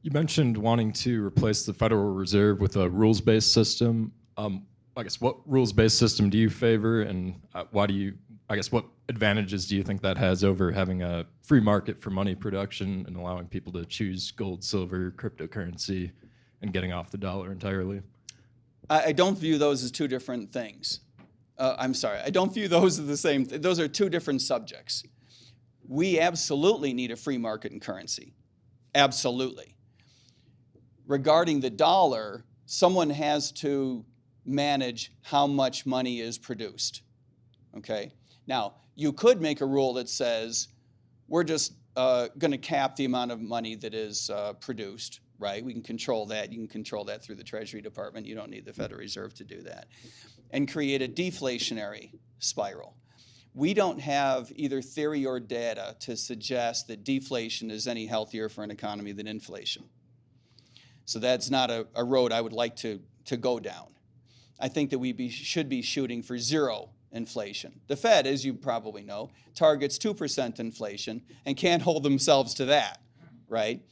You mentioned wanting to replace the Federal Reserve with a rules-based system. I guess what rules-based system do you favor, and why do you, I guess what advantages do you think that has over having a free market for money production and allowing people to choose gold, silver, cryptocurrency, and getting off the dollar entirely? I don't view those as two different things. I'm sorry, I don't view those as the same. Those are two different subjects. We absolutely need a free market in currency. Absolutely. Regarding the dollar, someone has to manage how much money is produced. Okay? Now, you could make a rule that says we're just going to cap the amount of money that is produced, right? We can control that. You can control that through the Treasury Department. You don't need the Federal Reserve to do that. And create a deflationary spiral. We don't have either theory or data to suggest that deflation is any healthier for an economy than inflation. So that's not a road I would like to go down. I think that we should be shooting for zero inflation. The Fed, as you probably know, targets 2% inflation and can't hold themselves to that, right?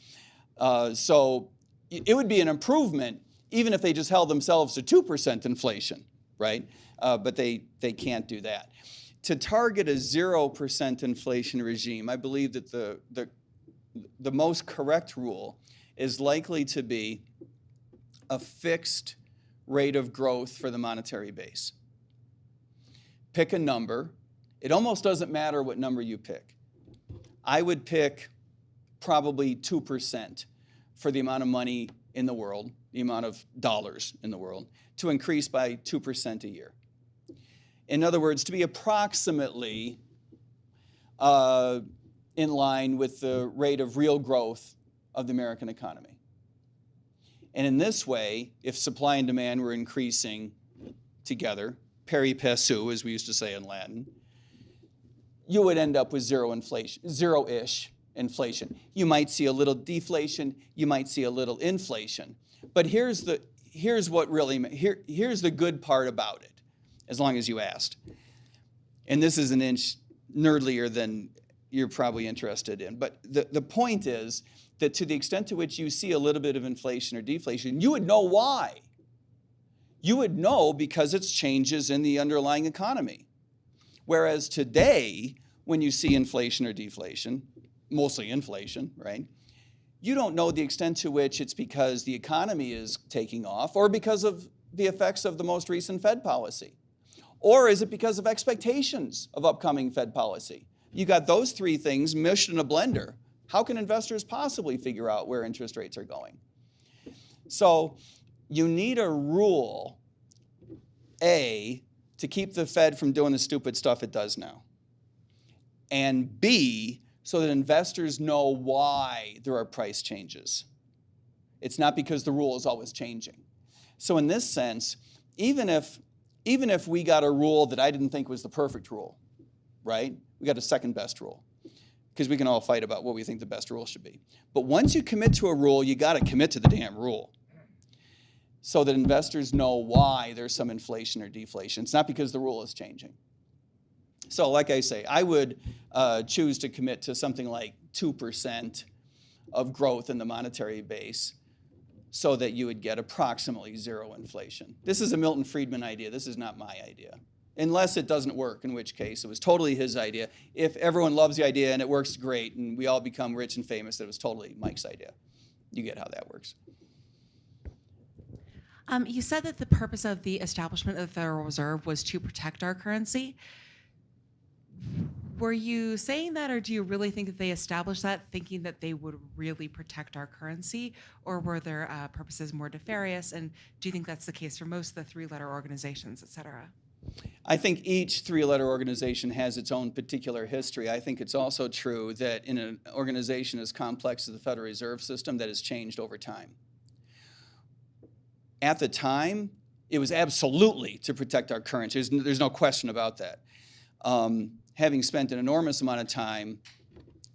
So it would be an improvement even if they just held themselves to 2% inflation, right? But they can't do that. To target a 0% inflation regime, I believe that the most correct rule is likely to be a fixed rate of growth for the monetary base. Pick a number. It almost doesn't matter what number you pick. I would pick probably 2% for the amount of money in the world, the amount of dollars in the world, to increase by 2% a year. In other words, to be approximately in line with the rate of real growth of the American economy. And in this way, if supply and demand were increasing together, pari passu, as we used to say in Latin, you would end up with zero-ish inflation. You might see a little deflation, you might see a little inflation. But here's the good part about it, as long as you asked. And this is an inch nerdlier than you're probably interested in. But the point is that to the extent to which you see a little bit of inflation or deflation, you would know why. You would know because it's changes in the underlying economy. Whereas today, when you see inflation or deflation, mostly inflation, right? You don't know the extent to which it's because the economy is taking off or because of the effects of the most recent Fed policy. Or is it because of expectations of upcoming Fed policy? You got those three things meshed in a blender. How can investors possibly figure out where interest rates are going? So you need a rule, A, to keep the Fed from doing the stupid stuff it does now. And B, so that investors know why there are price changes. It's not because the rule is always changing. So in this sense, even if we got a rule that I didn't think was the perfect rule, right? We got a second best rule, because we can all fight about what we think the best rule should be. But once you commit to a rule, you got to commit to the damn rule so that investors know why there's some inflation or deflation. It's not because the rule is changing. So like I say, I would choose to commit to something like 2% of growth in the monetary base so that you would get approximately zero inflation. This is a Milton Friedman idea. This is not my idea. Unless it doesn't work, in which case it was totally his idea. If everyone loves the idea and it works great and we all become rich and famous, that it was totally Mike's idea. You get how that works. You said that the purpose of the establishment of the Federal Reserve was to protect our currency. Were you saying that, or do you really think that they established that thinking that they would really protect our currency, or were their purposes more nefarious? And do you think that's the case for most of the three-letter organizations, et cetera? I think each three-letter organization has its own particular history. I think it's also true that in an organization as complex as the Federal Reserve System, that has changed over time. At the time, it was absolutely to protect our currency. There's no question about that. Having spent an enormous amount of time,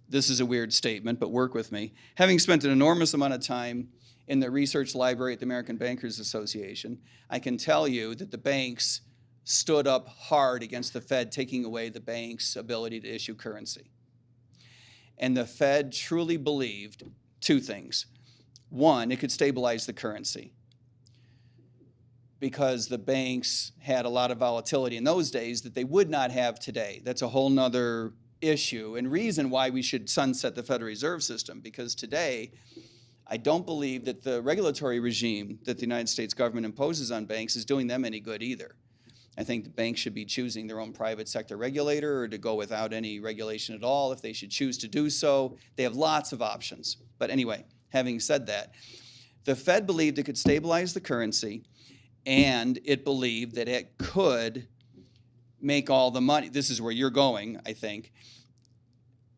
this is a weird statement, but work with me. Having spent an enormous amount of time in the research library at the American Bankers Association, I can tell you that the banks stood up hard against the Fed taking away the bank's ability to issue currency. And the Fed truly believed two things. One, it could stabilize the currency, because the banks had a lot of volatility in those days that they would not have today. That's a whole nother issue and reason why we should sunset the Federal Reserve System, because today I don't believe that the regulatory regime that the United States government imposes on banks is doing them any good either. I think the banks should be choosing their own private sector regulator or to go without any regulation at all if they should choose to do so. They have lots of options. But anyway, having said that, the Fed believed it could stabilize the currency, and it believed that it could make all the money. This is where you're going, I think.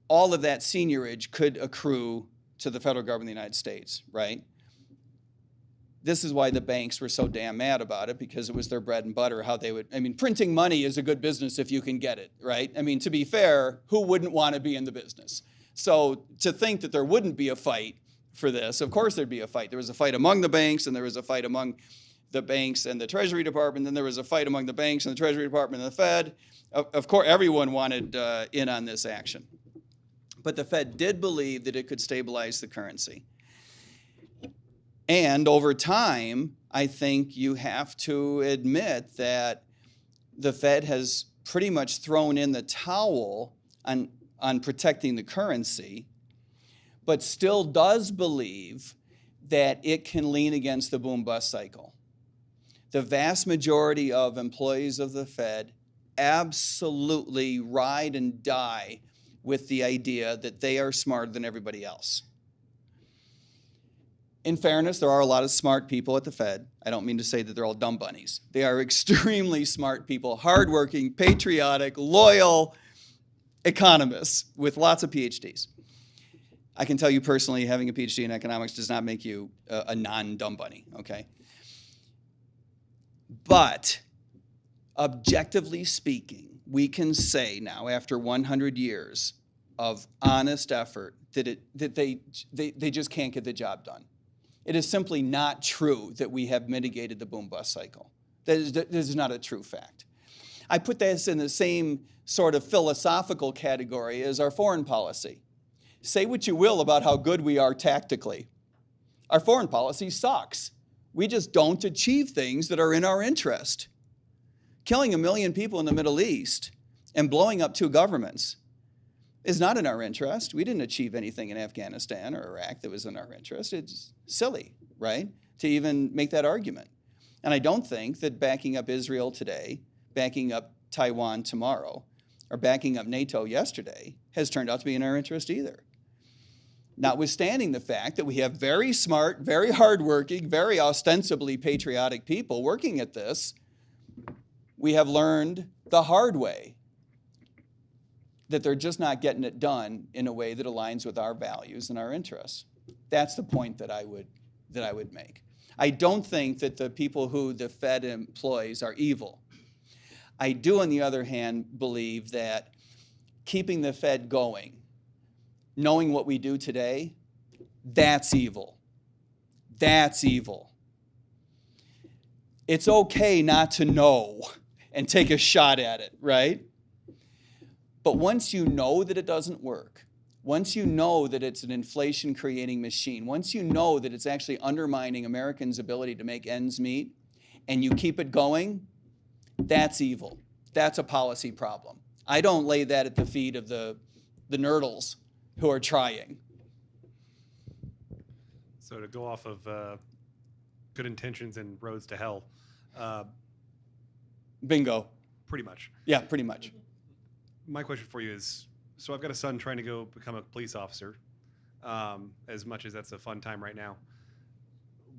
All of that seniorage could accrue to the federal government of the United States, right? this is why the banks were so damn mad about it, because it was their bread and butter, how they would, I mean, printing money is a good business if you can get it, right? I mean, to be fair, who wouldn't want to be in the business? So to think that there wouldn't be a fight for this, of course there'd be a fight. There was a fight among the banks, and there was a fight among the banks and the Treasury Department, then there was a fight among the banks and the Treasury Department and the Fed. Of course, everyone wanted in on this action. But the Fed did believe that it could stabilize the currency. And over time, I think you have to admit that the Fed has pretty much thrown in the towel on protecting the currency, but still does believe that it can lean against the boom-bust cycle. The vast majority of employees of the Fed absolutely ride and die with the idea that they are smarter than everybody else. In fairness, there are a lot of smart people at the Fed. I don't mean to say that they're all dumb bunnies. They are extremely smart people, hardworking, patriotic, loyal economists with lots of PhDs. I can tell you personally, having a PhD in economics does not make you a non-dumb bunny, okay? But objectively speaking, we can say now, after 100 years of honest effort, that they just can't get the job done. It is simply not true that we have mitigated the boom-bust cycle. This is not a true fact. I put this in the same sort of philosophical category as our foreign policy. Say what you will about how good we are tactically. Our foreign policy sucks. We just don't achieve things that are in our interest. Killing 1 million people in the Middle East and blowing up 2 governments is not in our interest. We didn't achieve anything in Afghanistan or Iraq that was in our interest. It's silly, right, to even make that argument. And I don't think that backing up Israel today, backing up Taiwan tomorrow, or backing up NATO yesterday has turned out to be in our interest either. Notwithstanding the fact that we have very smart, very hardworking, very ostensibly patriotic people working at this, we have learned the hard way that they're just not getting it done in a way that aligns with our values and our interests. That's the point that I would make. I don't think that the people who the Fed employs are evil. I do, on the other hand, believe that keeping the Fed going, knowing what we do today, that's evil. That's evil. It's okay not to know and take a shot at it, right? But once you know that it doesn't work, once you know that it's an inflation-creating machine, once you know that it's actually undermining Americans' ability to make ends meet, and you keep it going, that's evil. That's a policy problem. I don't lay that at the feet of the nerdles who are trying. So to go off of good intentions and roads to hell. Bingo. Pretty much. Yeah, pretty much. My question for you is, so I've got a son trying to go become a police officer, as much as that's a fun time right now.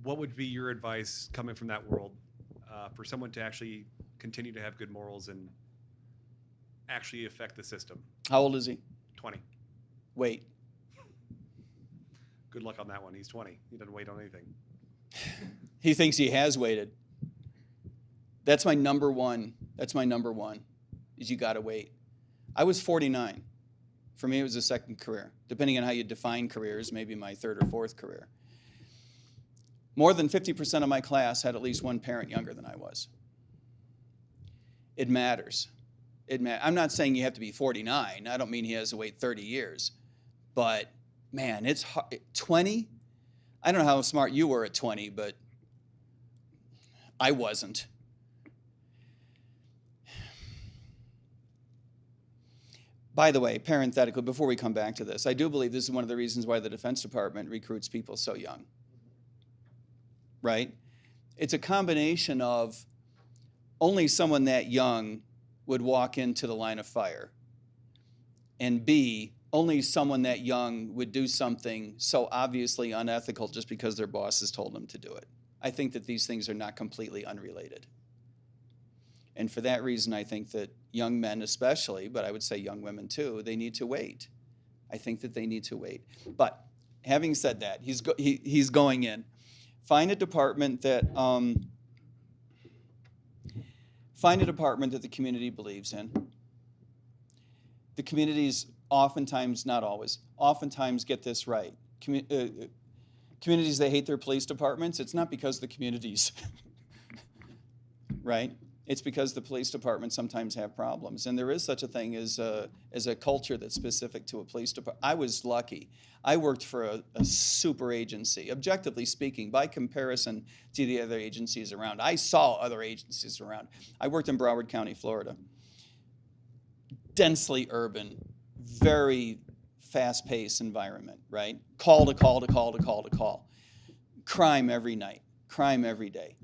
What would be your advice coming from that world for someone to actually continue to have good morals and actually affect the system? How old is he? 20. Wait. Good luck on that one. He's 20. He doesn't wait on anything. He thinks he has waited. That's my number one. That's my number one, is you got to wait. I was 49. For me, it was a second career. Depending on how you define careers, maybe my third or fourth career. More than 50% of my class had at least one parent younger than I was. It matters. I'm not saying you have to be 49. I don't mean he has to wait 30 years. But, man, it's hard. 20? I don't know how smart you were at 20, but I wasn't. By the way, parenthetically, before we come back to this, I do believe this is one of the reasons why the Defense Department recruits people so young. Right? It's a combination of only someone that young would walk into the line of fire, and B, only someone that young would do something so obviously unethical just because their bosses told them to do it. I think that these things are not completely unrelated. And for that reason, I think that young men especially, but I would say young women too, they need to wait. I think that they need to wait. But having said that, he's going in. Find a department that the community believes in. The communities oftentimes, not always, oftentimes get this right. Communities that hate their police departments, it's not because the communities, right? It's because the police departments sometimes have problems. And there is such a thing as a culture that's specific to a police department. I was lucky. I worked for a super agency. Objectively speaking, by comparison to the other agencies around, I saw other agencies around. I worked in Broward County, Florida. Densely urban, very fast-paced environment, right? Call to call to call to call to call. Crime every night, crime every day.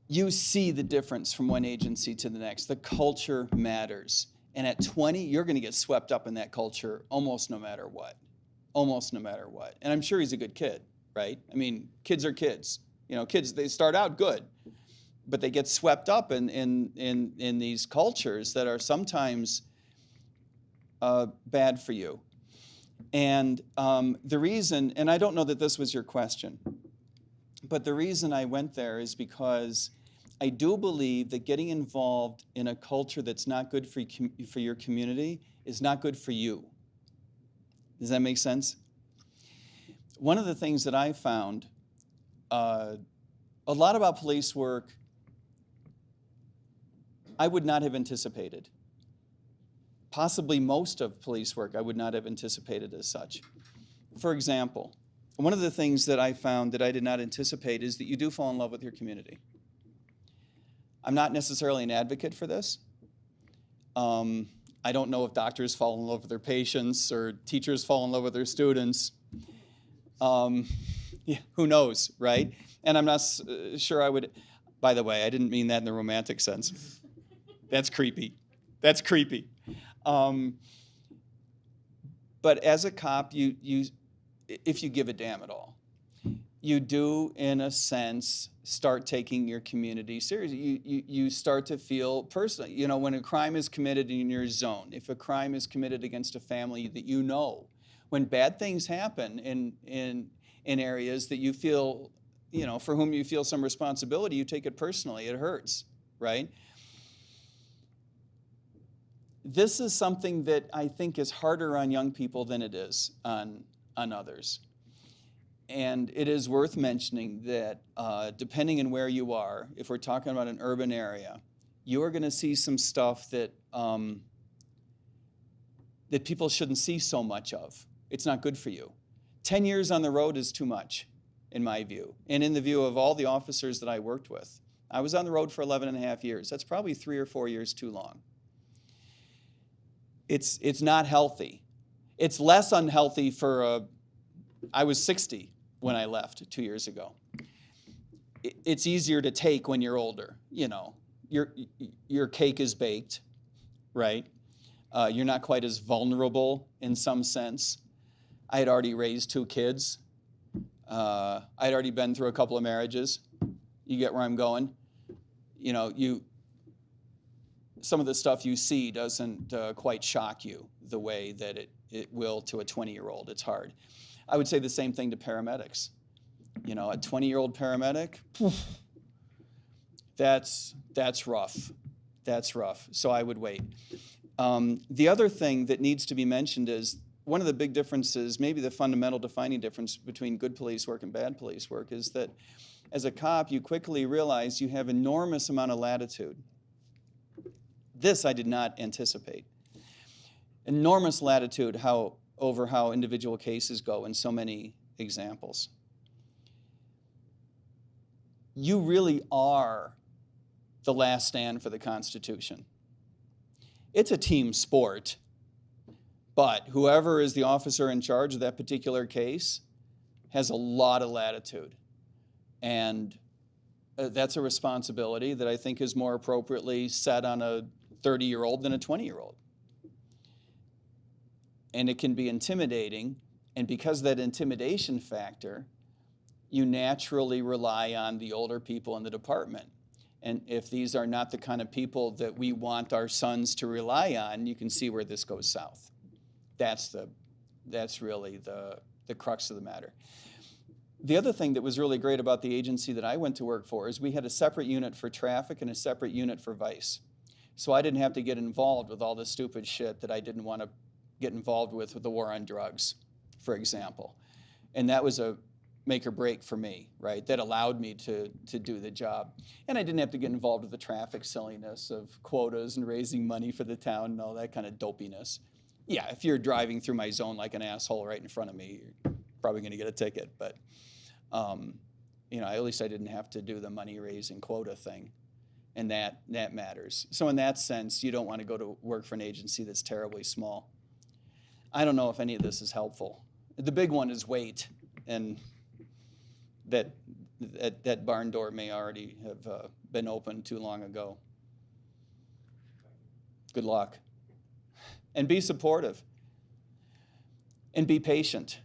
You see the difference from one agency to the next. The culture matters. And at 20, you're going to get swept up in that culture almost no matter what. Almost no matter what. And I'm sure he's a good kid, right? I mean, kids are kids. You know, kids, they start out good, but they get swept up in these cultures that are sometimes bad for you. And the reason, and I don't know that this was your question, but the reason I went there is because I do believe that getting involved in a culture that's not good for your community is not good for you. Does that make sense? One of the things that I found, a lot about police work, I would not have anticipated. Possibly most of police work I would not have anticipated as such. For example, one of the things that I found that I did not anticipate is that you do fall in love with your community. I'm not necessarily an advocate for this. I don't know if doctors fall in love with their patients or teachers fall in love with their students. Yeah, who knows, right? And I'm not sure I would, by the way, I didn't mean that in the romantic sense. That's creepy. That's creepy. But as a cop, if you give a damn at all, you do, in a sense, start taking your community seriously. You start to feel personal. You know, when a crime is committed in your zone, if a crime is committed against a family that you know, when bad things happen in areas that you feel, you know, for whom you feel some responsibility, you take it personally. It hurts, right? This is something that I think is harder on young people than it is on others. And it is worth mentioning that depending on where you are, if we're talking about an urban area, you are going to see some stuff that that people shouldn't see so much of. It's not good for you. 10 years on the road is too much, in my view, and in the view of all the officers that I worked with. I was on the road for 11 and a half years. That's probably 3 or 4 years too long. It's not healthy. It's less unhealthy for I was 60 when I left 2 years ago. It's easier to take when you're older. You know, your cake is baked, right? You're not quite as vulnerable in some sense. I had already raised 2 kids. I'd already been through a couple of marriages. You get where I'm going? You know, some of the stuff you see doesn't quite shock you the way that it will to a 20-year-old. It's hard. I would say the same thing to paramedics. You know, a 20-year-old paramedic, that's rough. That's rough. So I would wait. The other thing that needs to be mentioned is one of the big differences, maybe the fundamental defining difference between good police work and bad police work, is that as a cop, you quickly realize you have enormous amount of latitude. This I did not anticipate. Enormous latitude over how individual cases go in so many examples. You really are the last stand for the Constitution. It's a team sport, but whoever is the officer in charge of that particular case has a lot of latitude. And that's a responsibility that I think is more appropriately set on a 30-year-old than a 20-year-old. And it can be intimidating, and because of that intimidation factor, you naturally rely on the older people in the department. And if these are not the kind of people that we want our sons to rely on, you can see where this goes south. That's really the crux of the matter. The other thing that was really great about the agency that I went to work for is we had a separate unit for traffic and a separate unit for vice. So I didn't have to get involved with all the stupid shit that I didn't want to get involved with the war on drugs, for example. And that was a make or break for me, right? That allowed me to do the job. And I didn't have to get involved with the traffic silliness of quotas and raising money for the town and all that kind of dopiness. Yeah, if you're driving through my zone like an asshole right in front of me, you're probably going to get a ticket. But, you know, at least I didn't have to do the money raising quota thing. And that matters. So in that sense, you don't want to go to work for an agency that's terribly small. I don't know if any of this is helpful. The big one is weight, and that barn door may already have been opened too long ago. Good luck. And be supportive. And be patient.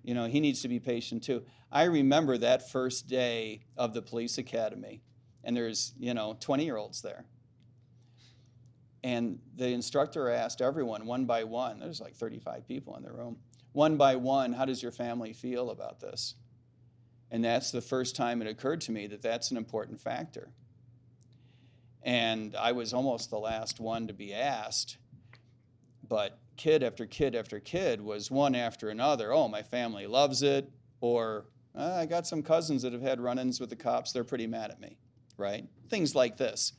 You know, he needs to be patient too. I remember that first day of the police academy, and there's, you know, 20-year-olds there. And the instructor asked everyone one by one, there's like 35 people in the room, one by one, how does your family feel about this? And that's the first time it occurred to me that that's an important factor. And I was almost the last one to be asked, but kid after kid after kid was one after another. Oh, my family loves it, or I got some cousins that have had run-ins with the cops, they're pretty mad at me, right? Things like this.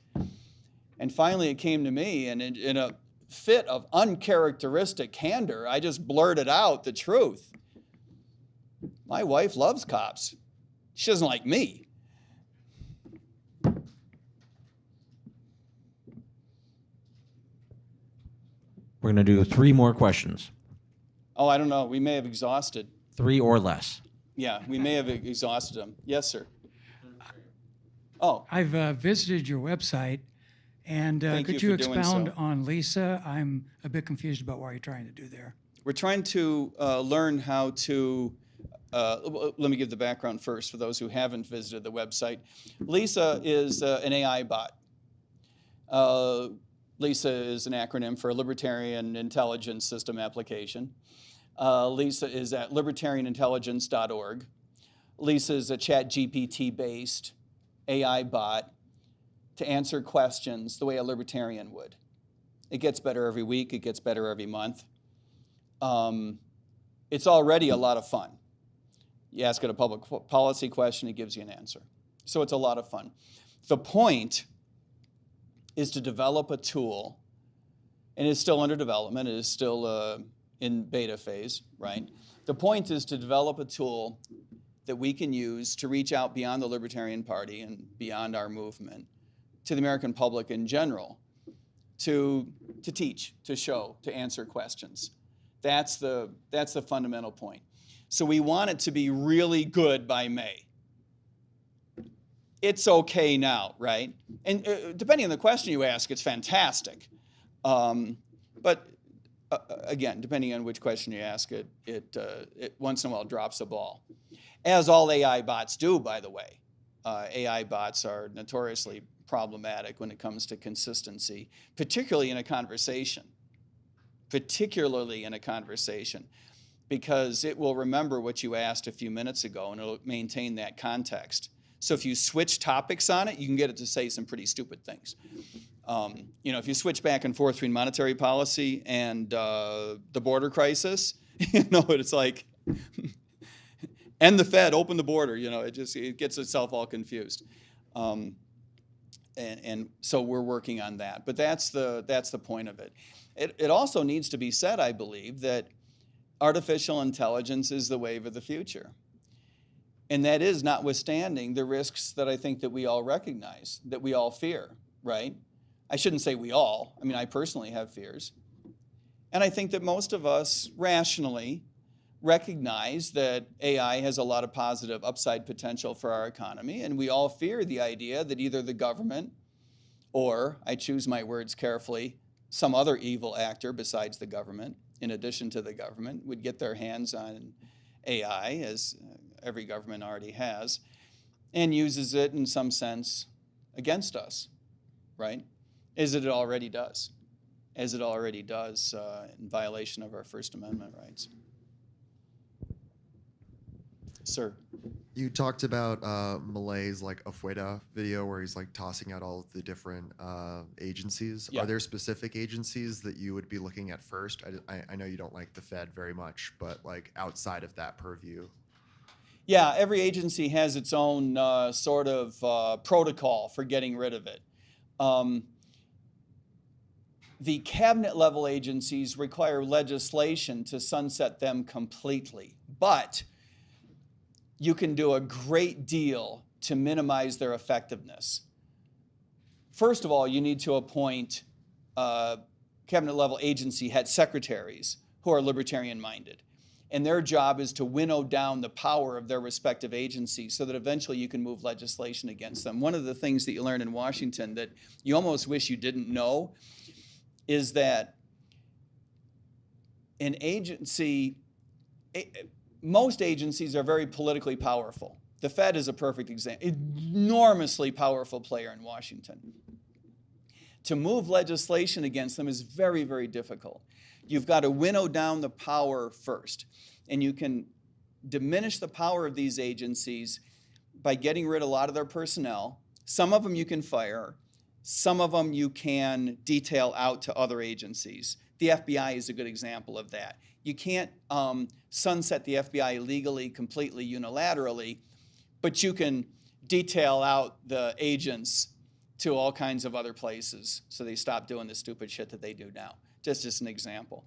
And finally it came to me, and in a fit of uncharacteristic candor, I just blurted out the truth. My wife loves cops. She doesn't like me. We're going to do 3 more questions. Oh, I don't know. We may have exhausted. 3 or less. Yeah, we may have exhausted them. Yes, sir. Oh, I've visited your website, and Thank could you you for doing expound so. on Lisa? I'm a bit confused about what you're trying to do there. we're trying to learn how to, let me give the background first for those who haven't visited the website. Lisa is an AI bot. LISA is an acronym for Libertarian Intelligence System Application. LISA is at libertarianintelligence.org. LISA is a ChatGPT-based AI bot to answer questions the way a libertarian would. It gets better every week. It gets better every month. It's already a lot of fun. You ask it a public policy question, it gives you an answer. So it's a lot of fun. The point is to develop a tool, and it's still under development, it is still in beta phase, right? The point is to develop a tool that we can use to reach out beyond the Libertarian Party and beyond our movement to the American public in general, to teach, to show, to answer questions. That's the fundamental point. So we want it to be really good by May. It's okay now, right? And depending on the question you ask, it's fantastic. But again, depending on which question you ask, it once in a while drops a ball. As all AI bots do, by the way. AI bots are notoriously problematic when it comes to consistency, particularly in a conversation. Because it will remember what you asked a few minutes ago and it'll maintain that context. So if you switch topics on it, you can get it to say some pretty stupid things. If you switch back and forth between monetary policy and the border crisis, it's like, end the Fed, open the border. It gets itself all confused. And so we're working on that. But that's the point of it. It also needs to be said, I believe, that artificial intelligence is the wave of the future. And that is notwithstanding the risks that I think that we all recognize, that we all fear, right? I shouldn't say we all. I mean, I personally have fears. And I think that most of us rationally recognize that AI has a lot of positive upside potential for our economy, and we all fear the idea that either the government or, I choose my words carefully, some other evil actor besides the government, in addition to the government, would get their hands on AI, as every government already has, and uses it in some sense against us, right? As it already does. In violation of our First Amendment rights. Sir. You talked about Malay's like Afuera video where he's like tossing out all of the different agencies. Yeah. Are there specific agencies that you would be looking at first? I know you don't like the Fed very much, but like outside of that purview. Yeah, every agency has its own sort of protocol for getting rid of it. The cabinet level agencies require legislation to sunset them completely, but you can do a great deal to minimize their effectiveness. First of all, you need to appoint cabinet level agency head secretaries who are libertarian minded. And their job is to winnow down the power of their respective agencies so that eventually you can move legislation against them. One of the things that you learn in Washington that you almost wish you didn't know is that an agency, most agencies are very politically powerful. The Fed is a perfect example, enormously powerful player in Washington. To move legislation against them is very, very difficult. You've got to winnow down the power first. And you can diminish the power of these agencies by getting rid of a lot of their personnel. Some of them you can fire. Some of them you can detail out to other agencies. The FBI is a good example of that. You can't sunset the FBI legally, completely, unilaterally, but you can detail out the agents to all kinds of other places so they stop doing the stupid shit that they do now. Just an example.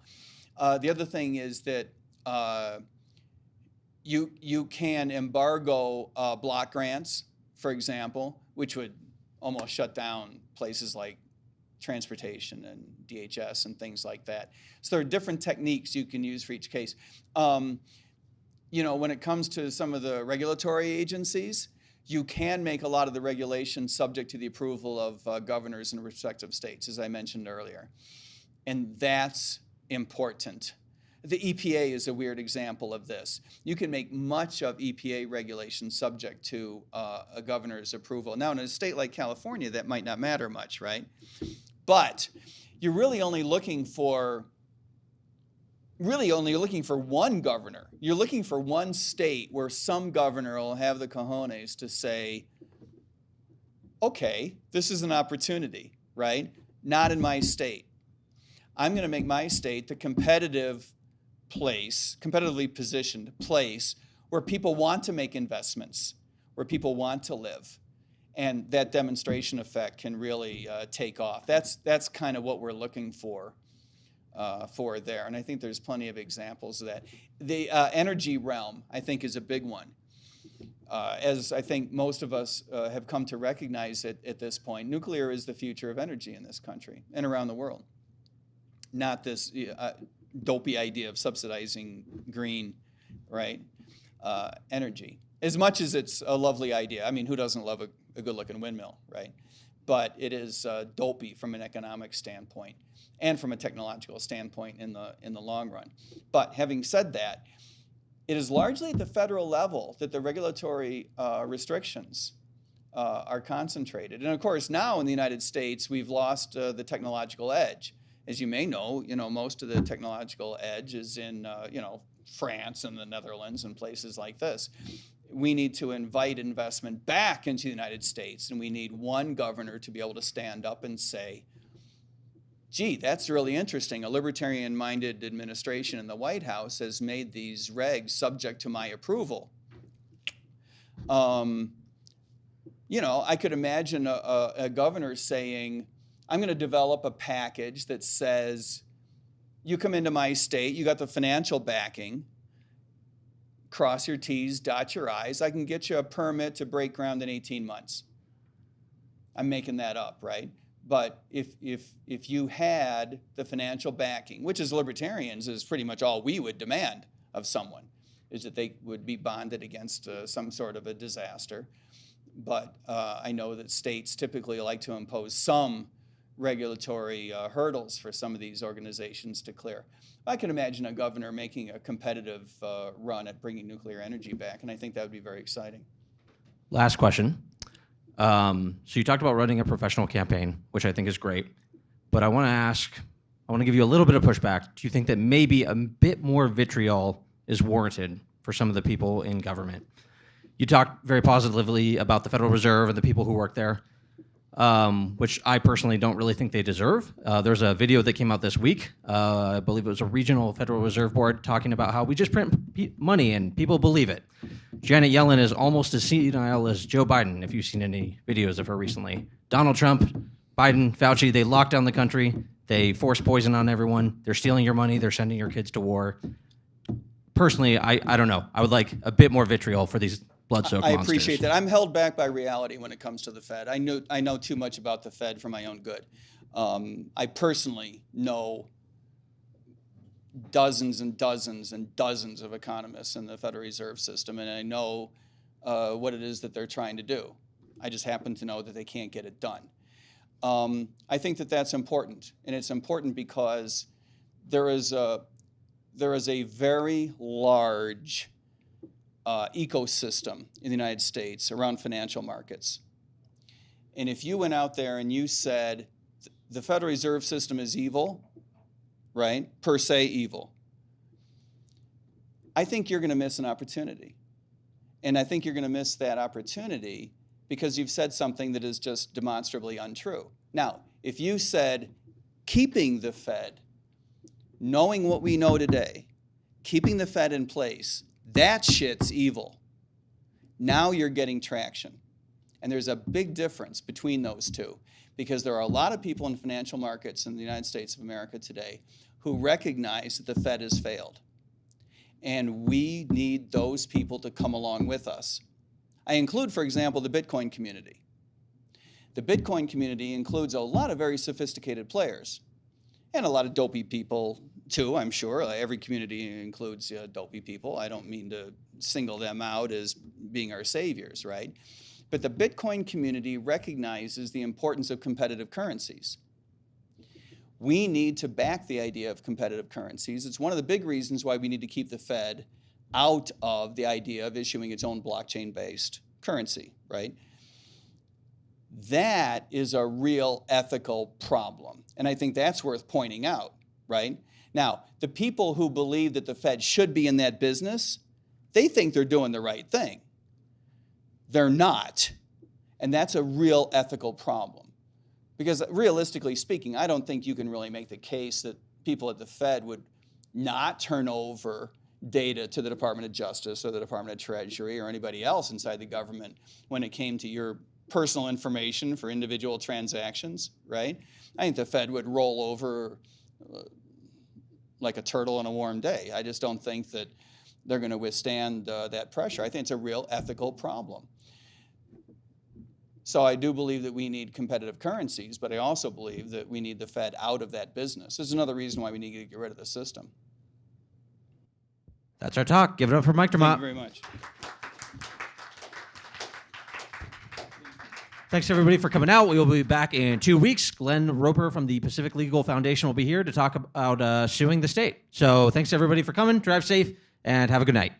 The other thing is that you can embargo block grants, for example, which would almost shut down places like transportation and DHS and things like that. So there are different techniques you can use for each case. You know, when it comes to some of the regulatory agencies, you can make a lot of the regulations subject to the approval of governors in respective states, as I mentioned earlier. And that's important. The EPA is a weird example of this. You can make much of EPA regulations subject to a governor's approval. Now, in a state like California, that might not matter much, right? But you're really only looking for one governor. You're looking for one state where some governor will have the cojones to say, okay, this is an opportunity, right? Not in my state. I'm going to make my state the competitively positioned place where people want to make investments, where people want to live. And that demonstration effect can really take off. That's kind of what we're looking for there. And I think there's plenty of examples of that. The energy realm, I think, is a big one. As I think most of us have come to recognize at this point, nuclear is the future of energy in this country and around the world. Not this dopey idea of subsidizing green, right, energy. As much as it's a lovely idea. I mean, who doesn't love a good-looking windmill, right? But it is dopey from an economic standpoint and from a technological standpoint in the long run. But having said that, it is largely at the federal level that the regulatory restrictions are concentrated. And of course, now in the United States, we've lost the technological edge. As you may know, most of the technological edge is in, France and the Netherlands and places like this. We need to invite investment back into the United States, and we need one governor to be able to stand up and say, gee, that's really interesting. A libertarian-minded administration in the White House has made these regs subject to my approval. I could imagine a governor saying, I'm going to develop a package that says, you come into my state, you got the financial backing, cross your T's, dot your I's, I can get you a permit to break ground in 18 months. I'm making that up, right? But if you had the financial backing, which as libertarians is pretty much all we would demand of someone, is that they would be bonded against some sort of a disaster. But I know that states typically like to impose some regulatory hurdles for some of these organizations to clear. I can imagine a governor making a competitive run at bringing nuclear energy back, and I think that would be very exciting. Last question. So you talked about running a professional campaign, which I think is great, but I want to give you a little bit of pushback. Do you think that maybe a bit more vitriol is warranted for some of the people in government. You talked very positively about the Federal Reserve and the people who work there, which I personally don't really think they deserve. There's a video that came out this week. I believe it was a regional Federal Reserve Board talking about how we just print money and people believe it. Janet Yellen is almost as senile as Joe Biden, if you've seen any videos of her recently. Donald Trump, Biden, Fauci, they locked down the country. They force poison on everyone. They're stealing your money. They're sending your kids to war. Personally, I don't know. I would like a bit more vitriol for these blood-soaked monsters. I appreciate that. I'm held back by reality when it comes to the Fed. I know too much about the Fed for my own good. I personally know dozens and dozens and dozens of economists in the Federal Reserve System, and I know what it is that they're trying to do. I just happen to know that they can't get it done. I think that that's important, and it's important because there is a very large ecosystem in the United States around financial markets. And if you went out there and you said the Federal Reserve System is evil, right, per se evil, I think you're going to miss an opportunity. And I think you're going to miss that opportunity because you've said something that is just demonstrably untrue. Now, if you said keeping the Fed, knowing what we know today, keeping the Fed in place, that shit's evil. Now you're getting traction. And there's a big difference between those two because there are a lot of people in financial markets in the United States of America today who recognize that the Fed has failed. And we need those people to come along with us. I include, for example, the Bitcoin community. The Bitcoin community includes a lot of very sophisticated players and a lot of dopey people too, I'm sure. Every community includes dopey people. I don't mean to single them out as being our saviors, right? But the Bitcoin community recognizes the importance of competitive currencies. We need to back the idea of competitive currencies. It's one of the big reasons why we need to keep the Fed out of the idea of issuing its own blockchain-based currency, right? That is a real ethical problem. And I think that's worth pointing out, right? Now, the people who believe that the Fed should be in that business, they think they're doing the right thing. They're not. And that's a real ethical problem. Because realistically speaking, I don't think you can really make the case that people at the Fed would not turn over data to the Department of Justice or the Department of Treasury or anybody else inside the government when it came to your personal information for individual transactions, right? I think the Fed would roll over like a turtle on a warm day. I just don't think that they're going to withstand that pressure. I think it's a real ethical problem. So I do believe that we need competitive currencies, but I also believe that we need the Fed out of that business. This is another reason why we need to get rid of the system. That's our talk. Give it up for Mike Thank Dermott. you very much. Thanks everybody for coming out. We will be back in 2 weeks. Glenn Roper from the Pacific Legal Foundation will be here to talk about suing the state. So thanks everybody for coming. Drive safe and have a good night.